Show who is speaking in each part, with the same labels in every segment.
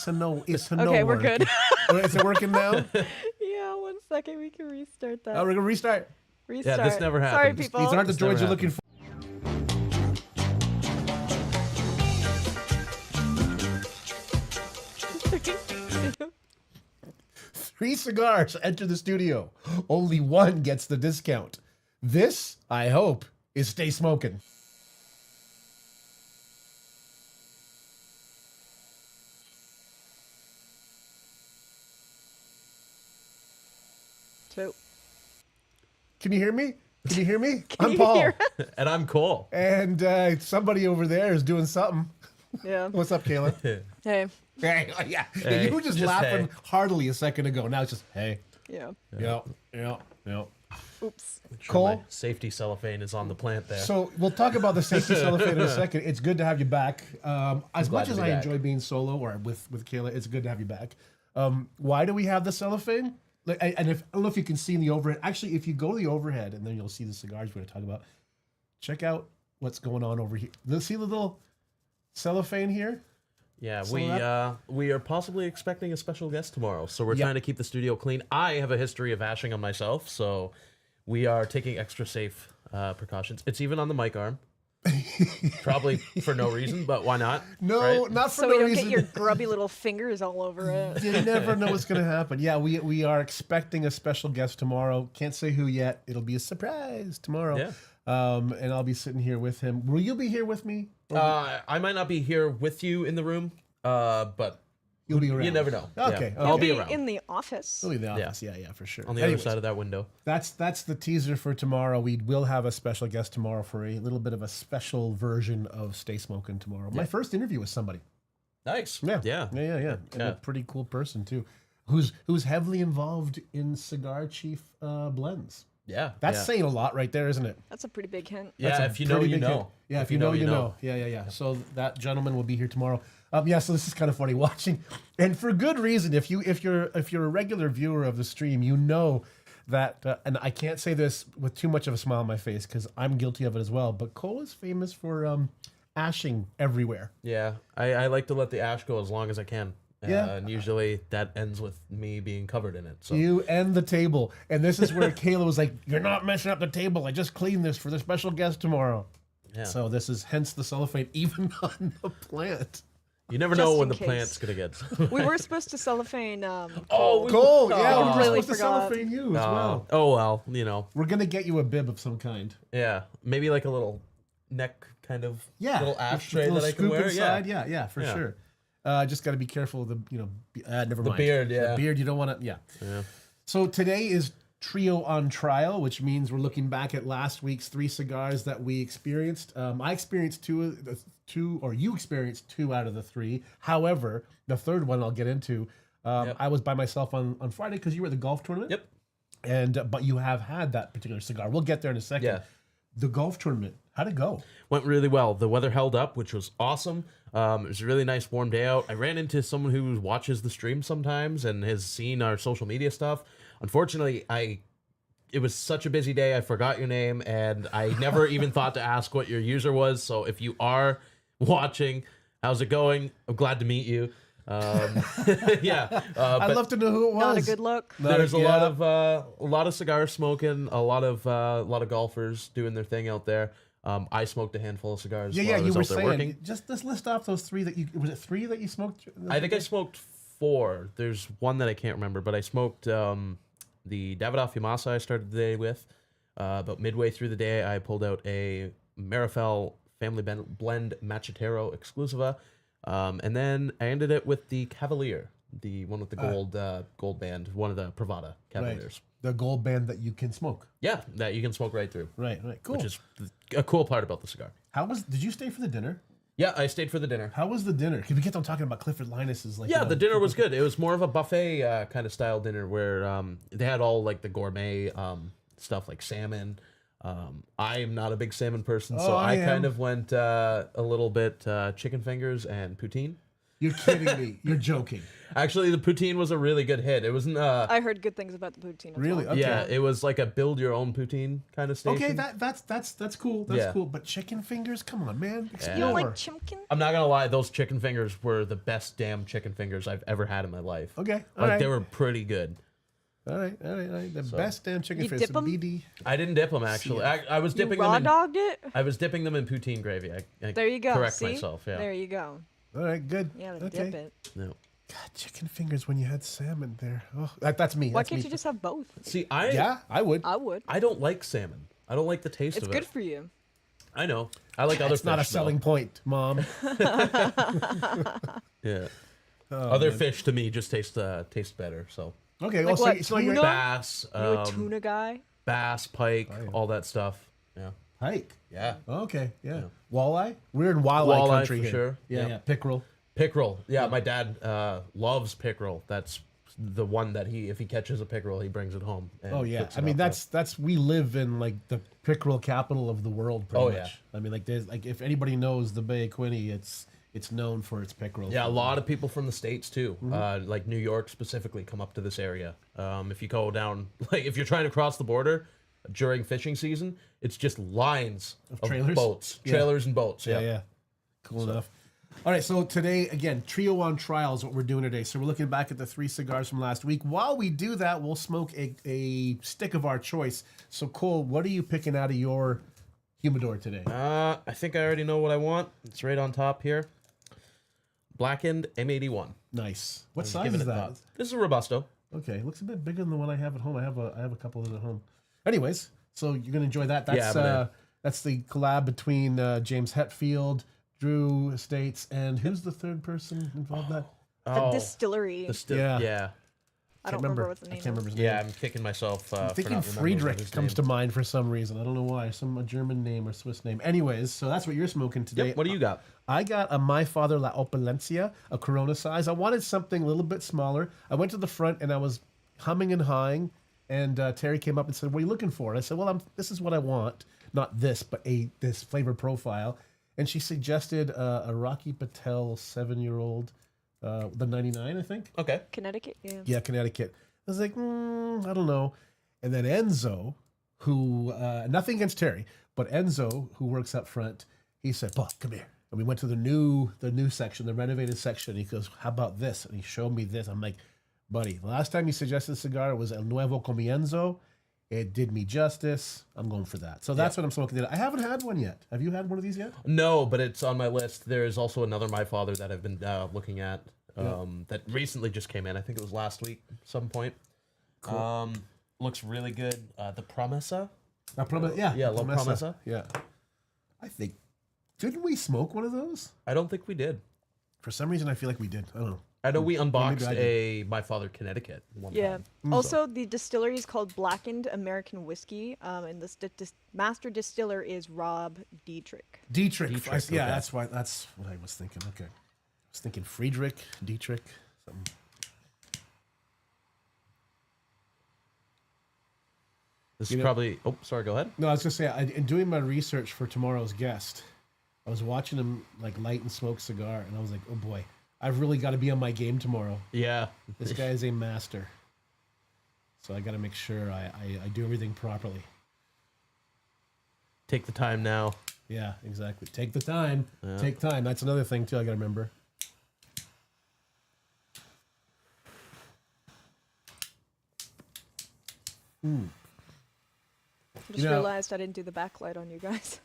Speaker 1: Yes and no. It's a no.
Speaker 2: Okay, we're good.
Speaker 1: Is it working now?
Speaker 2: Yeah, 1 second. We can restart that.
Speaker 1: Oh, we're gonna restart.
Speaker 2: Restart.
Speaker 3: Yeah, this never
Speaker 2: Sorry,
Speaker 3: happens.
Speaker 2: people.
Speaker 1: These aren't the
Speaker 3: This never
Speaker 1: droids you're looking
Speaker 3: happened.
Speaker 1: for. Three cigars enter the studio. Only one gets the discount. This, I hope, is Stay Smokin'.
Speaker 2: Two.
Speaker 1: Can you hear me? Can you hear me?
Speaker 2: Can
Speaker 1: I'm
Speaker 2: you
Speaker 1: Paul.
Speaker 2: hear
Speaker 3: And I'm Cole.
Speaker 1: And somebody over there is doing something.
Speaker 2: Yeah.
Speaker 1: What's up, Kayla?
Speaker 2: Hey.
Speaker 1: Hey, yeah.
Speaker 3: Hey,
Speaker 1: You were just
Speaker 3: just
Speaker 1: laughing
Speaker 3: hey.
Speaker 1: heartily a second ago. Now it's just, hey.
Speaker 2: Yeah.
Speaker 1: Yeah, yeah, yeah.
Speaker 2: Oops.
Speaker 3: Sure,
Speaker 1: Cole?
Speaker 3: my safety cellophane is on the plant there.
Speaker 1: So we'll talk about the safety cellophane in a second. It's good to have you back. As
Speaker 3: glad
Speaker 1: much
Speaker 3: to
Speaker 1: as
Speaker 3: be
Speaker 1: I
Speaker 3: back.
Speaker 1: enjoy being solo or with Kayla, it's good to have you back. Why do we have the cellophane? Like, and if I don't know if you can see in the overhead. Actually, if you go to the overhead, and then you'll see the cigars we're going to talk about. Check out what's going on over here. See the little cellophane here?
Speaker 3: Yeah,
Speaker 1: So
Speaker 3: we are possibly expecting a special guest tomorrow, so we're
Speaker 1: Yeah.
Speaker 3: trying to keep the studio clean. I have a history of ashing on myself, so we are taking extra safe precautions. It's even on the mic arm, probably for no reason, but why not?
Speaker 1: No,
Speaker 3: right?
Speaker 1: not for
Speaker 2: So
Speaker 1: no
Speaker 2: we don't
Speaker 1: reason.
Speaker 2: get your grubby little fingers all over it.
Speaker 1: You never know what's going to happen. Yeah, we are expecting a special guest tomorrow. Can't say who yet. It'll be a surprise tomorrow.
Speaker 3: Yeah.
Speaker 1: And I'll be sitting here with him. Will you be here with me?
Speaker 3: I might not be here with you in the room, but
Speaker 1: You'll be around.
Speaker 3: you never know.
Speaker 1: Okay,
Speaker 3: Yeah, I'll
Speaker 1: okay.
Speaker 3: be
Speaker 2: Be
Speaker 3: around
Speaker 2: in the office.
Speaker 1: He'll be in the office. Yeah, for sure.
Speaker 3: on the
Speaker 1: Anyways,
Speaker 3: other side of that window.
Speaker 1: That's the teaser for tomorrow. We will have a special guest tomorrow for a little bit of a special version of Stay Smokin' tomorrow. My first interview with somebody.
Speaker 3: Nice.
Speaker 1: Yeah.
Speaker 3: Yeah.
Speaker 1: And
Speaker 3: Yeah.
Speaker 1: a pretty cool person too, who's heavily involved in Cigar Chief blends.
Speaker 3: Yeah.
Speaker 1: That's
Speaker 3: yeah.
Speaker 1: saying a lot right there, isn't it?
Speaker 2: That's a pretty big hint.
Speaker 3: Yeah,
Speaker 1: That's a
Speaker 3: if you know,
Speaker 1: pretty
Speaker 3: you
Speaker 1: big
Speaker 3: know.
Speaker 1: hit. Yeah, if you know, you know. Yeah. So that gentleman will be here tomorrow. Yeah, so this is kind of funny watching, and for good reason. If you're a regular viewer of the stream, you know that, and I can't say this with too much of a smile on my face because I'm guilty of it as well. But Cole is famous for ashing everywhere.
Speaker 3: Yeah, I like to let the ash go as long as I can.
Speaker 1: Yeah.
Speaker 3: And usually that ends with me being covered in it. So
Speaker 1: You and the table, and this is where Kayla was like, "You're not messing up the table. I just cleaned this for the special guest tomorrow."
Speaker 3: yeah.
Speaker 1: So this is hence the cellophane, even on the plant.
Speaker 3: You never
Speaker 2: Just
Speaker 3: know when
Speaker 2: in
Speaker 3: the
Speaker 2: case.
Speaker 3: plant's gonna get.
Speaker 2: We were supposed to cellophane.
Speaker 3: Oh, we-
Speaker 1: Gold, yeah,
Speaker 3: Oh.
Speaker 1: we're
Speaker 2: Really
Speaker 1: supposed to
Speaker 2: forgot.
Speaker 1: cellophane you as well.
Speaker 3: Oh well, you know.
Speaker 1: We're gonna get you a bib of some kind.
Speaker 3: Yeah, maybe like a little neck kind of little
Speaker 1: with
Speaker 3: ashtray
Speaker 1: a little
Speaker 3: that I can
Speaker 1: scoop
Speaker 3: wear.
Speaker 1: inside. Yeah, for
Speaker 3: Yeah.
Speaker 1: sure. Just got to be careful of the never mind.
Speaker 3: beard, yeah.
Speaker 1: The beard, you don't want to. Yeah.
Speaker 3: Yeah.
Speaker 1: So today is Trio on Trial, which means we're looking back at last week's 3 cigars that we experienced. I experienced two, or you experienced 2 out of the 3. However, the third one I'll get into.
Speaker 3: Yep.
Speaker 1: I was by myself on Friday because you were at the golf tournament.
Speaker 3: Yep.
Speaker 1: And but you have had that particular cigar. We'll get there in a second.
Speaker 3: Yeah.
Speaker 1: The golf tournament, how'd it go?
Speaker 3: Went really well. The weather held up, which was awesome. It was a really nice warm day out. I ran into someone who watches the stream sometimes and has seen our social media stuff. Unfortunately, it was such a busy day, I forgot your name, and I never even thought to ask what your user was. So if you are watching, how's it going? I'm glad to meet you. Yeah,
Speaker 1: I'd
Speaker 3: but
Speaker 1: love to know who it was.
Speaker 2: Not a good look.
Speaker 3: there's a lot of cigar smoking, a lot of golfers doing their thing out there. I smoked a handful of cigars.
Speaker 1: Yeah,
Speaker 3: while I
Speaker 1: you
Speaker 3: was
Speaker 1: were
Speaker 3: out there
Speaker 1: saying.
Speaker 3: working.
Speaker 1: Just list off those 3 that you. Was it 3 that you smoked?
Speaker 3: I think I smoked 4. There's one that I can't remember, but I smoked the Davidoff Yamasa I started the day with. About midway through the day, I pulled out a Marifel Family Blend Machetero Exclusiva, and then I ended it with the Cavalier, the one with the gold band, one of the Pravada Cavaliers.
Speaker 1: The gold band that you can smoke.
Speaker 3: Yeah, that you can smoke right through,
Speaker 1: Right. Cool.
Speaker 3: which is a cool part about the cigar.
Speaker 1: Did you stay for the dinner?
Speaker 3: Yeah, I stayed for the dinner.
Speaker 1: How was the dinner? Because we kept on talking about Clifford Linus's
Speaker 3: Yeah, the dinner was good. It was more of a buffet kind of style dinner where they had all like the gourmet stuff like salmon. I am not a big salmon person, so
Speaker 1: Oh,
Speaker 3: I
Speaker 1: I
Speaker 3: kind
Speaker 1: am.
Speaker 3: of went a little bit chicken fingers and poutine.
Speaker 1: You're kidding me. You're joking.
Speaker 3: Actually, the poutine was a really good hit. It wasn't.
Speaker 2: I heard good things about the poutine. As
Speaker 1: Really?
Speaker 2: Well.
Speaker 1: Okay.
Speaker 3: Yeah, it was like a build your own poutine kind of station.
Speaker 1: Okay, that's cool. That's
Speaker 3: Yeah.
Speaker 1: cool. But chicken fingers, come on, man. Explore.
Speaker 2: You don't like chimkin?
Speaker 3: I'm not gonna lie, those chicken fingers were the best damn chicken fingers I've ever had in my life.
Speaker 1: Okay, all
Speaker 3: Like
Speaker 1: right.
Speaker 3: they were pretty good.
Speaker 1: All right. The best damn chicken
Speaker 2: You
Speaker 1: fingers.
Speaker 2: dip 'em?
Speaker 1: BD.
Speaker 3: I didn't dip them actually. I was
Speaker 2: You
Speaker 3: dipping
Speaker 2: raw
Speaker 3: them in.
Speaker 2: dogged it?
Speaker 3: I was dipping them in poutine gravy. I
Speaker 2: There you go.
Speaker 3: Correct
Speaker 2: See?
Speaker 3: myself. Yeah.
Speaker 2: There you go.
Speaker 1: All right, good.
Speaker 2: Yeah,
Speaker 1: okay.
Speaker 2: dip it.
Speaker 3: No.
Speaker 1: God, chicken fingers when you had salmon there. Oh, that's me.
Speaker 2: Why
Speaker 1: That's
Speaker 2: can't
Speaker 1: me.
Speaker 2: you just have both?
Speaker 3: See, I
Speaker 1: Yeah, I would.
Speaker 2: I would.
Speaker 3: I don't like salmon. I don't like the taste
Speaker 2: It's
Speaker 3: of
Speaker 2: good
Speaker 3: it.
Speaker 2: for you.
Speaker 3: I know. I like other
Speaker 1: It's
Speaker 3: fish.
Speaker 1: not a
Speaker 3: though.
Speaker 1: selling point, Mom.
Speaker 3: Yeah.
Speaker 1: Oh,
Speaker 3: Other
Speaker 1: man.
Speaker 3: fish to me just taste better. So
Speaker 1: Okay,
Speaker 2: Like
Speaker 1: well,
Speaker 2: what,
Speaker 1: so you're
Speaker 2: tuna?
Speaker 3: bass,
Speaker 2: You a tuna guy?
Speaker 3: bass, pike,
Speaker 1: Oh, yeah.
Speaker 3: all that stuff. Yeah.
Speaker 1: hike.
Speaker 3: Yeah.
Speaker 1: Okay, yeah.
Speaker 3: Yeah.
Speaker 1: Walleye. We're in walleye,
Speaker 3: Walleye
Speaker 1: country
Speaker 3: for
Speaker 1: here.
Speaker 3: sure.
Speaker 1: Yeah,
Speaker 3: Yep.
Speaker 1: yeah. Pickerel.
Speaker 3: Pickerel. Yeah, my dad loves pickerel. That's the one that if he catches a pickerel, he brings it home. And
Speaker 1: Oh yeah.
Speaker 3: cooks
Speaker 1: I
Speaker 3: it
Speaker 1: mean,
Speaker 3: up.
Speaker 1: that's we live in like the pickerel capital of the world. Pretty
Speaker 3: Oh,
Speaker 1: much.
Speaker 3: yeah.
Speaker 1: I mean, like there's like if anybody knows the Bay of Quinte, it's known for its pickerel.
Speaker 3: Yeah, a lot of people from the States too,
Speaker 1: Mm-hmm.
Speaker 3: like New York specifically, come up to this area. If you go down, like if you're trying to cross the border during fishing season, it's just lines of
Speaker 1: trailers?
Speaker 3: boats,
Speaker 1: Yeah.
Speaker 3: trailers and boats.
Speaker 1: Yeah,
Speaker 3: Yeah,
Speaker 1: yeah. Cool enough. All right, so today, again, Trio on Trial is what we're doing today. So we're looking back at the 3 cigars from last week. While we do that, we'll smoke a stick of our choice. So, Cole, what are you picking out of your humidor today?
Speaker 3: I think I already know what I want. It's right on top here. Blackened M81.
Speaker 1: Nice. What
Speaker 3: Just
Speaker 1: size
Speaker 3: giving
Speaker 1: is
Speaker 3: it
Speaker 1: that?
Speaker 3: thought. This is a Robusto.
Speaker 1: Okay, looks a bit bigger than the one I have at home. I have a couple of them at home. Anyways, so you're gonna enjoy that. That's
Speaker 3: Yeah, I'm gonna-
Speaker 1: that's the collab between James Hetfield, Drew Estates, and who's the third person involved in that?
Speaker 2: The distillery.
Speaker 1: Yeah.
Speaker 3: Yeah.
Speaker 2: I don't remember what the
Speaker 1: I
Speaker 2: name
Speaker 1: can't remember
Speaker 2: is.
Speaker 1: his name.
Speaker 3: Yeah, I'm kicking myself. For
Speaker 1: Thinking
Speaker 3: not remembering what
Speaker 1: Friedrich
Speaker 3: his
Speaker 1: comes
Speaker 3: name.
Speaker 1: to mind for some reason. I don't know why. Some German name or Swiss name. Anyways, so that's what you're smoking today.
Speaker 3: Yep. What do you got?
Speaker 1: I got a My Father La Opulencia, a Corona size. I wanted something a little bit smaller. I went to the front and I was humming and hawing, and Terry came up and said, "What are you looking for?" And I said, "Well, this is what I want. Not this, but this flavor profile." And she suggested a Rocky Patel 7-year-old, the 99, I think.
Speaker 3: Okay.
Speaker 2: Connecticut? Yeah.
Speaker 1: Yeah, Connecticut. I was like, I don't know. And then Enzo, who, nothing against Terry, but Enzo, who works up front, he said, Paul, come here. And we went to the new section, the renovated section. He goes, how about this? And he showed me this. I'm like, buddy, the last time you suggested a cigar was El Nuevo Comienzo. It did me justice. I'm going for that. So that's what I'm smoking today. I haven't had one yet. Have you had one of these yet?
Speaker 3: No, but it's on my list. There is also another My Father that I've been looking at that recently just came in. I think it was last week at some point. Cool. Looks really good. The Promesa. Yeah, La Promesa.
Speaker 1: Yeah. I think, didn't we smoke one of those?
Speaker 3: I don't think we did.
Speaker 1: For some reason, I feel like we did. I don't know.
Speaker 3: I know we unboxed
Speaker 1: I
Speaker 3: a My Father Connecticut one
Speaker 2: Yeah.
Speaker 3: time.
Speaker 2: Also, the distillery is called Blackened American Whiskey, and the master distiller is Rob Dietrich.
Speaker 1: Dietrich.
Speaker 3: Dietrich,
Speaker 1: Yeah,
Speaker 3: okay.
Speaker 1: that's what I was thinking. Okay. I was thinking Friedrich, Dietrich, something.
Speaker 3: This is probably. Oh, sorry. Go ahead.
Speaker 1: No, I was just saying, in doing my research for tomorrow's guest, I was watching him like light and smoke cigar, and I was like, oh boy, I've really got to be on my game tomorrow.
Speaker 3: Yeah.
Speaker 1: This guy is a master. So I got to make sure I do everything properly.
Speaker 3: Take the time now.
Speaker 1: Yeah, exactly. Take the time.
Speaker 3: Yeah.
Speaker 1: Take time. That's another thing too. I got to remember.
Speaker 2: Just
Speaker 1: know-
Speaker 2: realized I didn't do the backlight on you guys.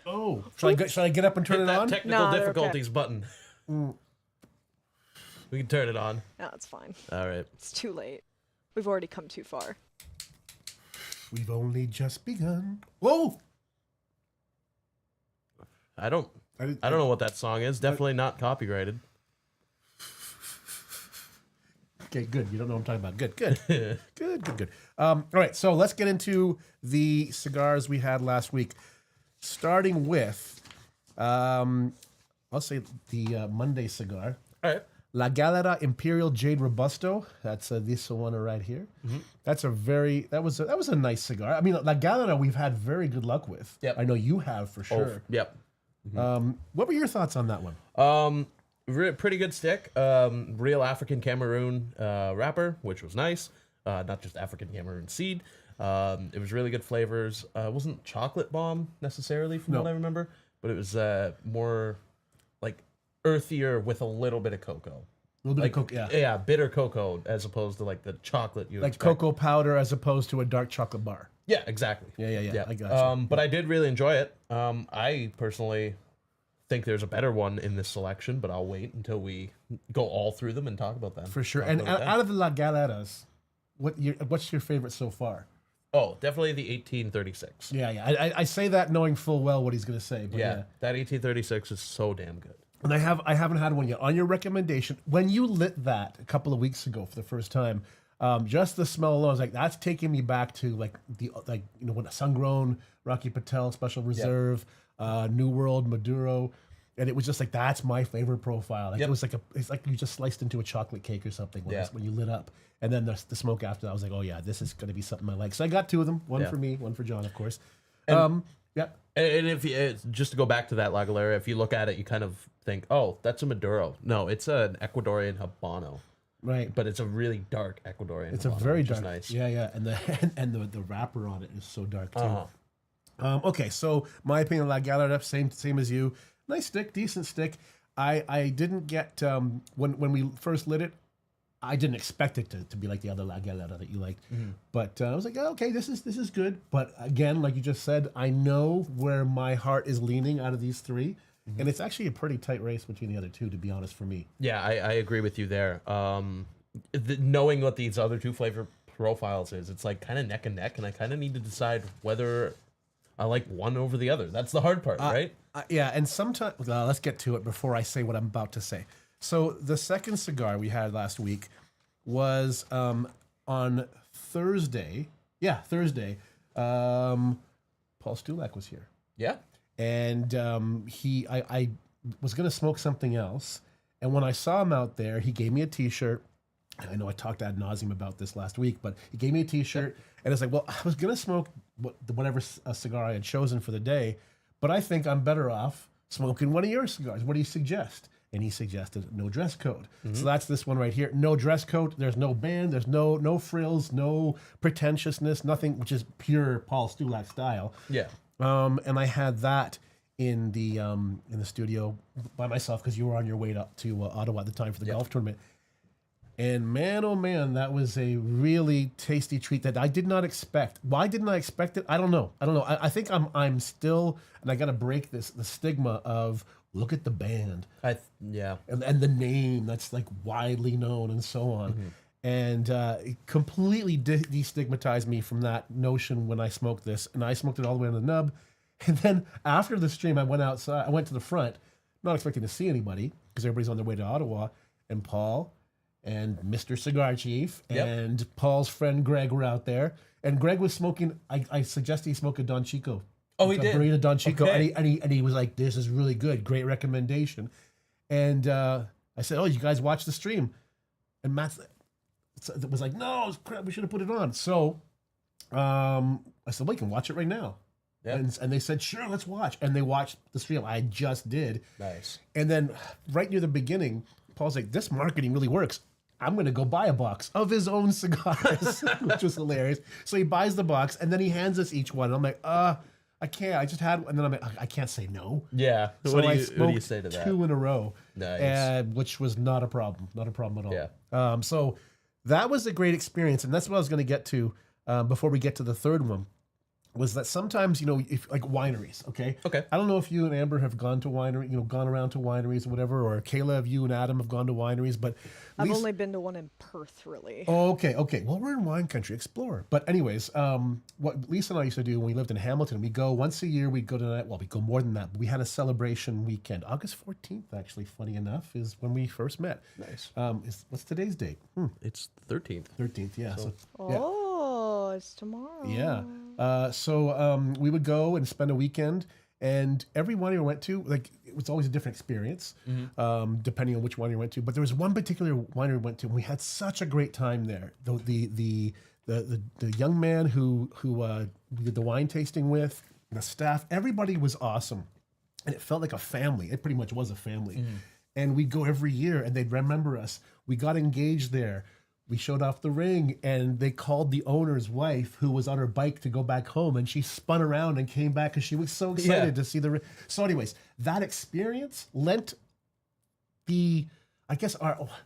Speaker 1: Oh, should I get up and turn
Speaker 3: Hit
Speaker 1: it
Speaker 3: that
Speaker 1: on?
Speaker 3: technical
Speaker 2: No, they're okay.
Speaker 3: difficulties button. We can turn it on.
Speaker 2: No, it's fine.
Speaker 3: All right.
Speaker 2: It's too late. We've already come too far.
Speaker 1: We've only just begun. Whoa!
Speaker 3: I don't know what that song is. Definitely not copyrighted.
Speaker 1: Okay, good. You don't know what I'm talking about. Good. Good. All right, so let's get into the cigars we had last week. Starting with, I'll say the Monday cigar.
Speaker 3: All right.
Speaker 1: La Galera Imperial Jade Robusto. That's this one right here. That's that was a nice cigar. I mean, La Galera we've had very good luck with.
Speaker 3: Yep.
Speaker 1: I know you have for sure.
Speaker 3: Yep.
Speaker 1: What were your thoughts on that one?
Speaker 3: Pretty good stick. Real African Cameroon wrapper, which was nice. Not just African Cameroon seed. It was really good flavors. It wasn't chocolate bomb necessarily from what I remember, but it was more like earthier with a little bit of cocoa.
Speaker 1: A little bit of cocoa, yeah.
Speaker 3: Yeah, bitter cocoa as opposed to like the chocolate you
Speaker 1: Like
Speaker 3: expect.
Speaker 1: cocoa powder as opposed to a dark chocolate bar.
Speaker 3: Yeah, exactly.
Speaker 1: Yeah. I gotcha.
Speaker 3: But I did really enjoy it. I personally think there's a better one in this selection, but I'll wait until we go all through them and talk about them.
Speaker 1: For sure.
Speaker 3: Talk
Speaker 1: And
Speaker 3: about them.
Speaker 1: out of the La Galeras, what's your favorite so far?
Speaker 3: Oh, definitely the 1836.
Speaker 1: Yeah. I say that knowing full well what he's going to say. But
Speaker 3: Yeah, that 1836 is so damn good.
Speaker 1: And I haven't had one yet. On your recommendation, when you lit that a couple of weeks ago for the first time, just the smell alone, I was like, that's taking me back to when Sun-Grown, Rocky Patel, Special Reserve, New World, Maduro, and it was just like that's my favorite profile. Like it was it's like you just sliced into a chocolate cake or something when you lit up, and then the smoke after that. I was like, oh yeah, this is gonna be something I like. So I got two of them, one for me, one for John, of course. Yeah.
Speaker 3: And if you, just to go back to that La Galera, if you look at it, you kind of think, oh, that's a Maduro. No, it's an Ecuadorian Habano.
Speaker 1: Right.
Speaker 3: But it's a really dark Ecuadorian.
Speaker 1: It's
Speaker 3: Habano,
Speaker 1: a very
Speaker 3: which is
Speaker 1: dark.
Speaker 3: nice.
Speaker 1: Yeah. And the wrapper on it is so dark too. Okay, so my opinion, La Galera, same as you. Nice stick, decent stick. I didn't get when we first lit it, I didn't expect it to be like the other La Galera that you liked. But I was like, oh, okay, this is good. But again, like you just said, I know where my heart is leaning out of these three. And it's actually a pretty tight race between the other two, to be honest, for me.
Speaker 3: Yeah, I agree with you there. Knowing what these other two flavor profiles is, it's like kind of neck and neck, and I kind of need to decide whether I like one over the other. That's the hard part, right?
Speaker 1: Yeah, and sometimes let's get to it before I say what I'm about to say. So the second cigar we had last week was on Thursday. Yeah, Thursday. Paul Stulak was here.
Speaker 3: Yeah.
Speaker 1: And I was gonna smoke something else, and when I saw him out there, he gave me a T-shirt. And I know I talked ad nauseum about this last week, but he gave me a T-shirt, and it's like, well, I was gonna smoke whatever cigar I had chosen for the day, but I think I'm better off smoking one of your cigars. What do you suggest? And he suggested no dress code. So that's this one right here. No dress code. There's no band. There's no frills. No pretentiousness. Nothing. Which is pure Paul Stulak style.
Speaker 3: Yeah.
Speaker 1: And I had that in the studio by myself because you were on your way up to Ottawa at the time for the golf tournament. And man, oh man, that was a really tasty treat that I did not expect. Why didn't I expect it? I don't know. I think I'm still, and I got to break the stigma of look at the band.
Speaker 3: Yeah.
Speaker 1: And the name that's like widely known and so on. And it completely destigmatized me from that notion when I smoked this. And I smoked it all the way on the nub. And then after the stream, I went outside. I went to the front, not expecting to see anybody because everybody's on their way to Ottawa. And Paul and Mr. Cigar Chief and Paul's friend Greg were out there. And Greg was smoking. I suggested he smoke a Don Chico.
Speaker 3: Oh, he did?
Speaker 1: Burrito Don Chico.
Speaker 3: Okay.
Speaker 1: And he was like, this is really good. Great recommendation. And I said, oh, you guys watch the stream. And Matt was like, no, crap, we should have put it on. So I said, well, you can watch it right now.
Speaker 3: Yeah.
Speaker 1: And they said, sure, let's watch. And they watched the stream. I just did.
Speaker 3: Nice.
Speaker 1: And then right near the beginning, Paul's like, this marketing really works. I'm going to go buy a box of his own cigars, which was hilarious. So he buys the box, and then he hands us each one. And I'm like, I can't. I just had, and then I'm like, I can't say no.
Speaker 3: Yeah.
Speaker 1: So
Speaker 3: What
Speaker 1: I
Speaker 3: do you
Speaker 1: smoked
Speaker 3: say to that?
Speaker 1: 2 in a row.
Speaker 3: Nice.
Speaker 1: Which was not a problem. Not a problem at all.
Speaker 3: Yeah.
Speaker 1: So that was a great experience, and that's what I was going to get to before we get to the third one. Was that sometimes, if like wineries, okay?
Speaker 3: Okay.
Speaker 1: I don't know if you and Amber have gone to gone around to wineries or whatever, or Kayla, if you and Adam have gone to wineries, but
Speaker 2: I've only been to one in Perth, really.
Speaker 1: Oh, okay. Well, we're in wine country, explore. But anyways, what Lisa and I used to do when we lived in Hamilton, we go once a year, we'd go to that, well, we go more than that, but we had a celebration weekend. August 14th, actually, funny enough, is when we first met.
Speaker 3: Nice.
Speaker 1: What's today's date?
Speaker 3: It's 13th.
Speaker 1: 13th, yeah. So,
Speaker 2: Oh, it's tomorrow.
Speaker 1: yeah. So we would go and spend a weekend, and every winery we went to, like, it was always a different experience, depending on which winery we went to. But there was one particular winery we went to, and we had such a great time there. The young man who we did the wine tasting with, the staff, everybody was awesome. and it felt like a family. It pretty much was a family. And we'd go every year, and they'd remember us. We got engaged there. We showed off the ring, and they called the owner's wife, who was on her bike to go back home, and she spun around and came back because she was so excited to see the ring. So, anyways, that experience lent the, I guess,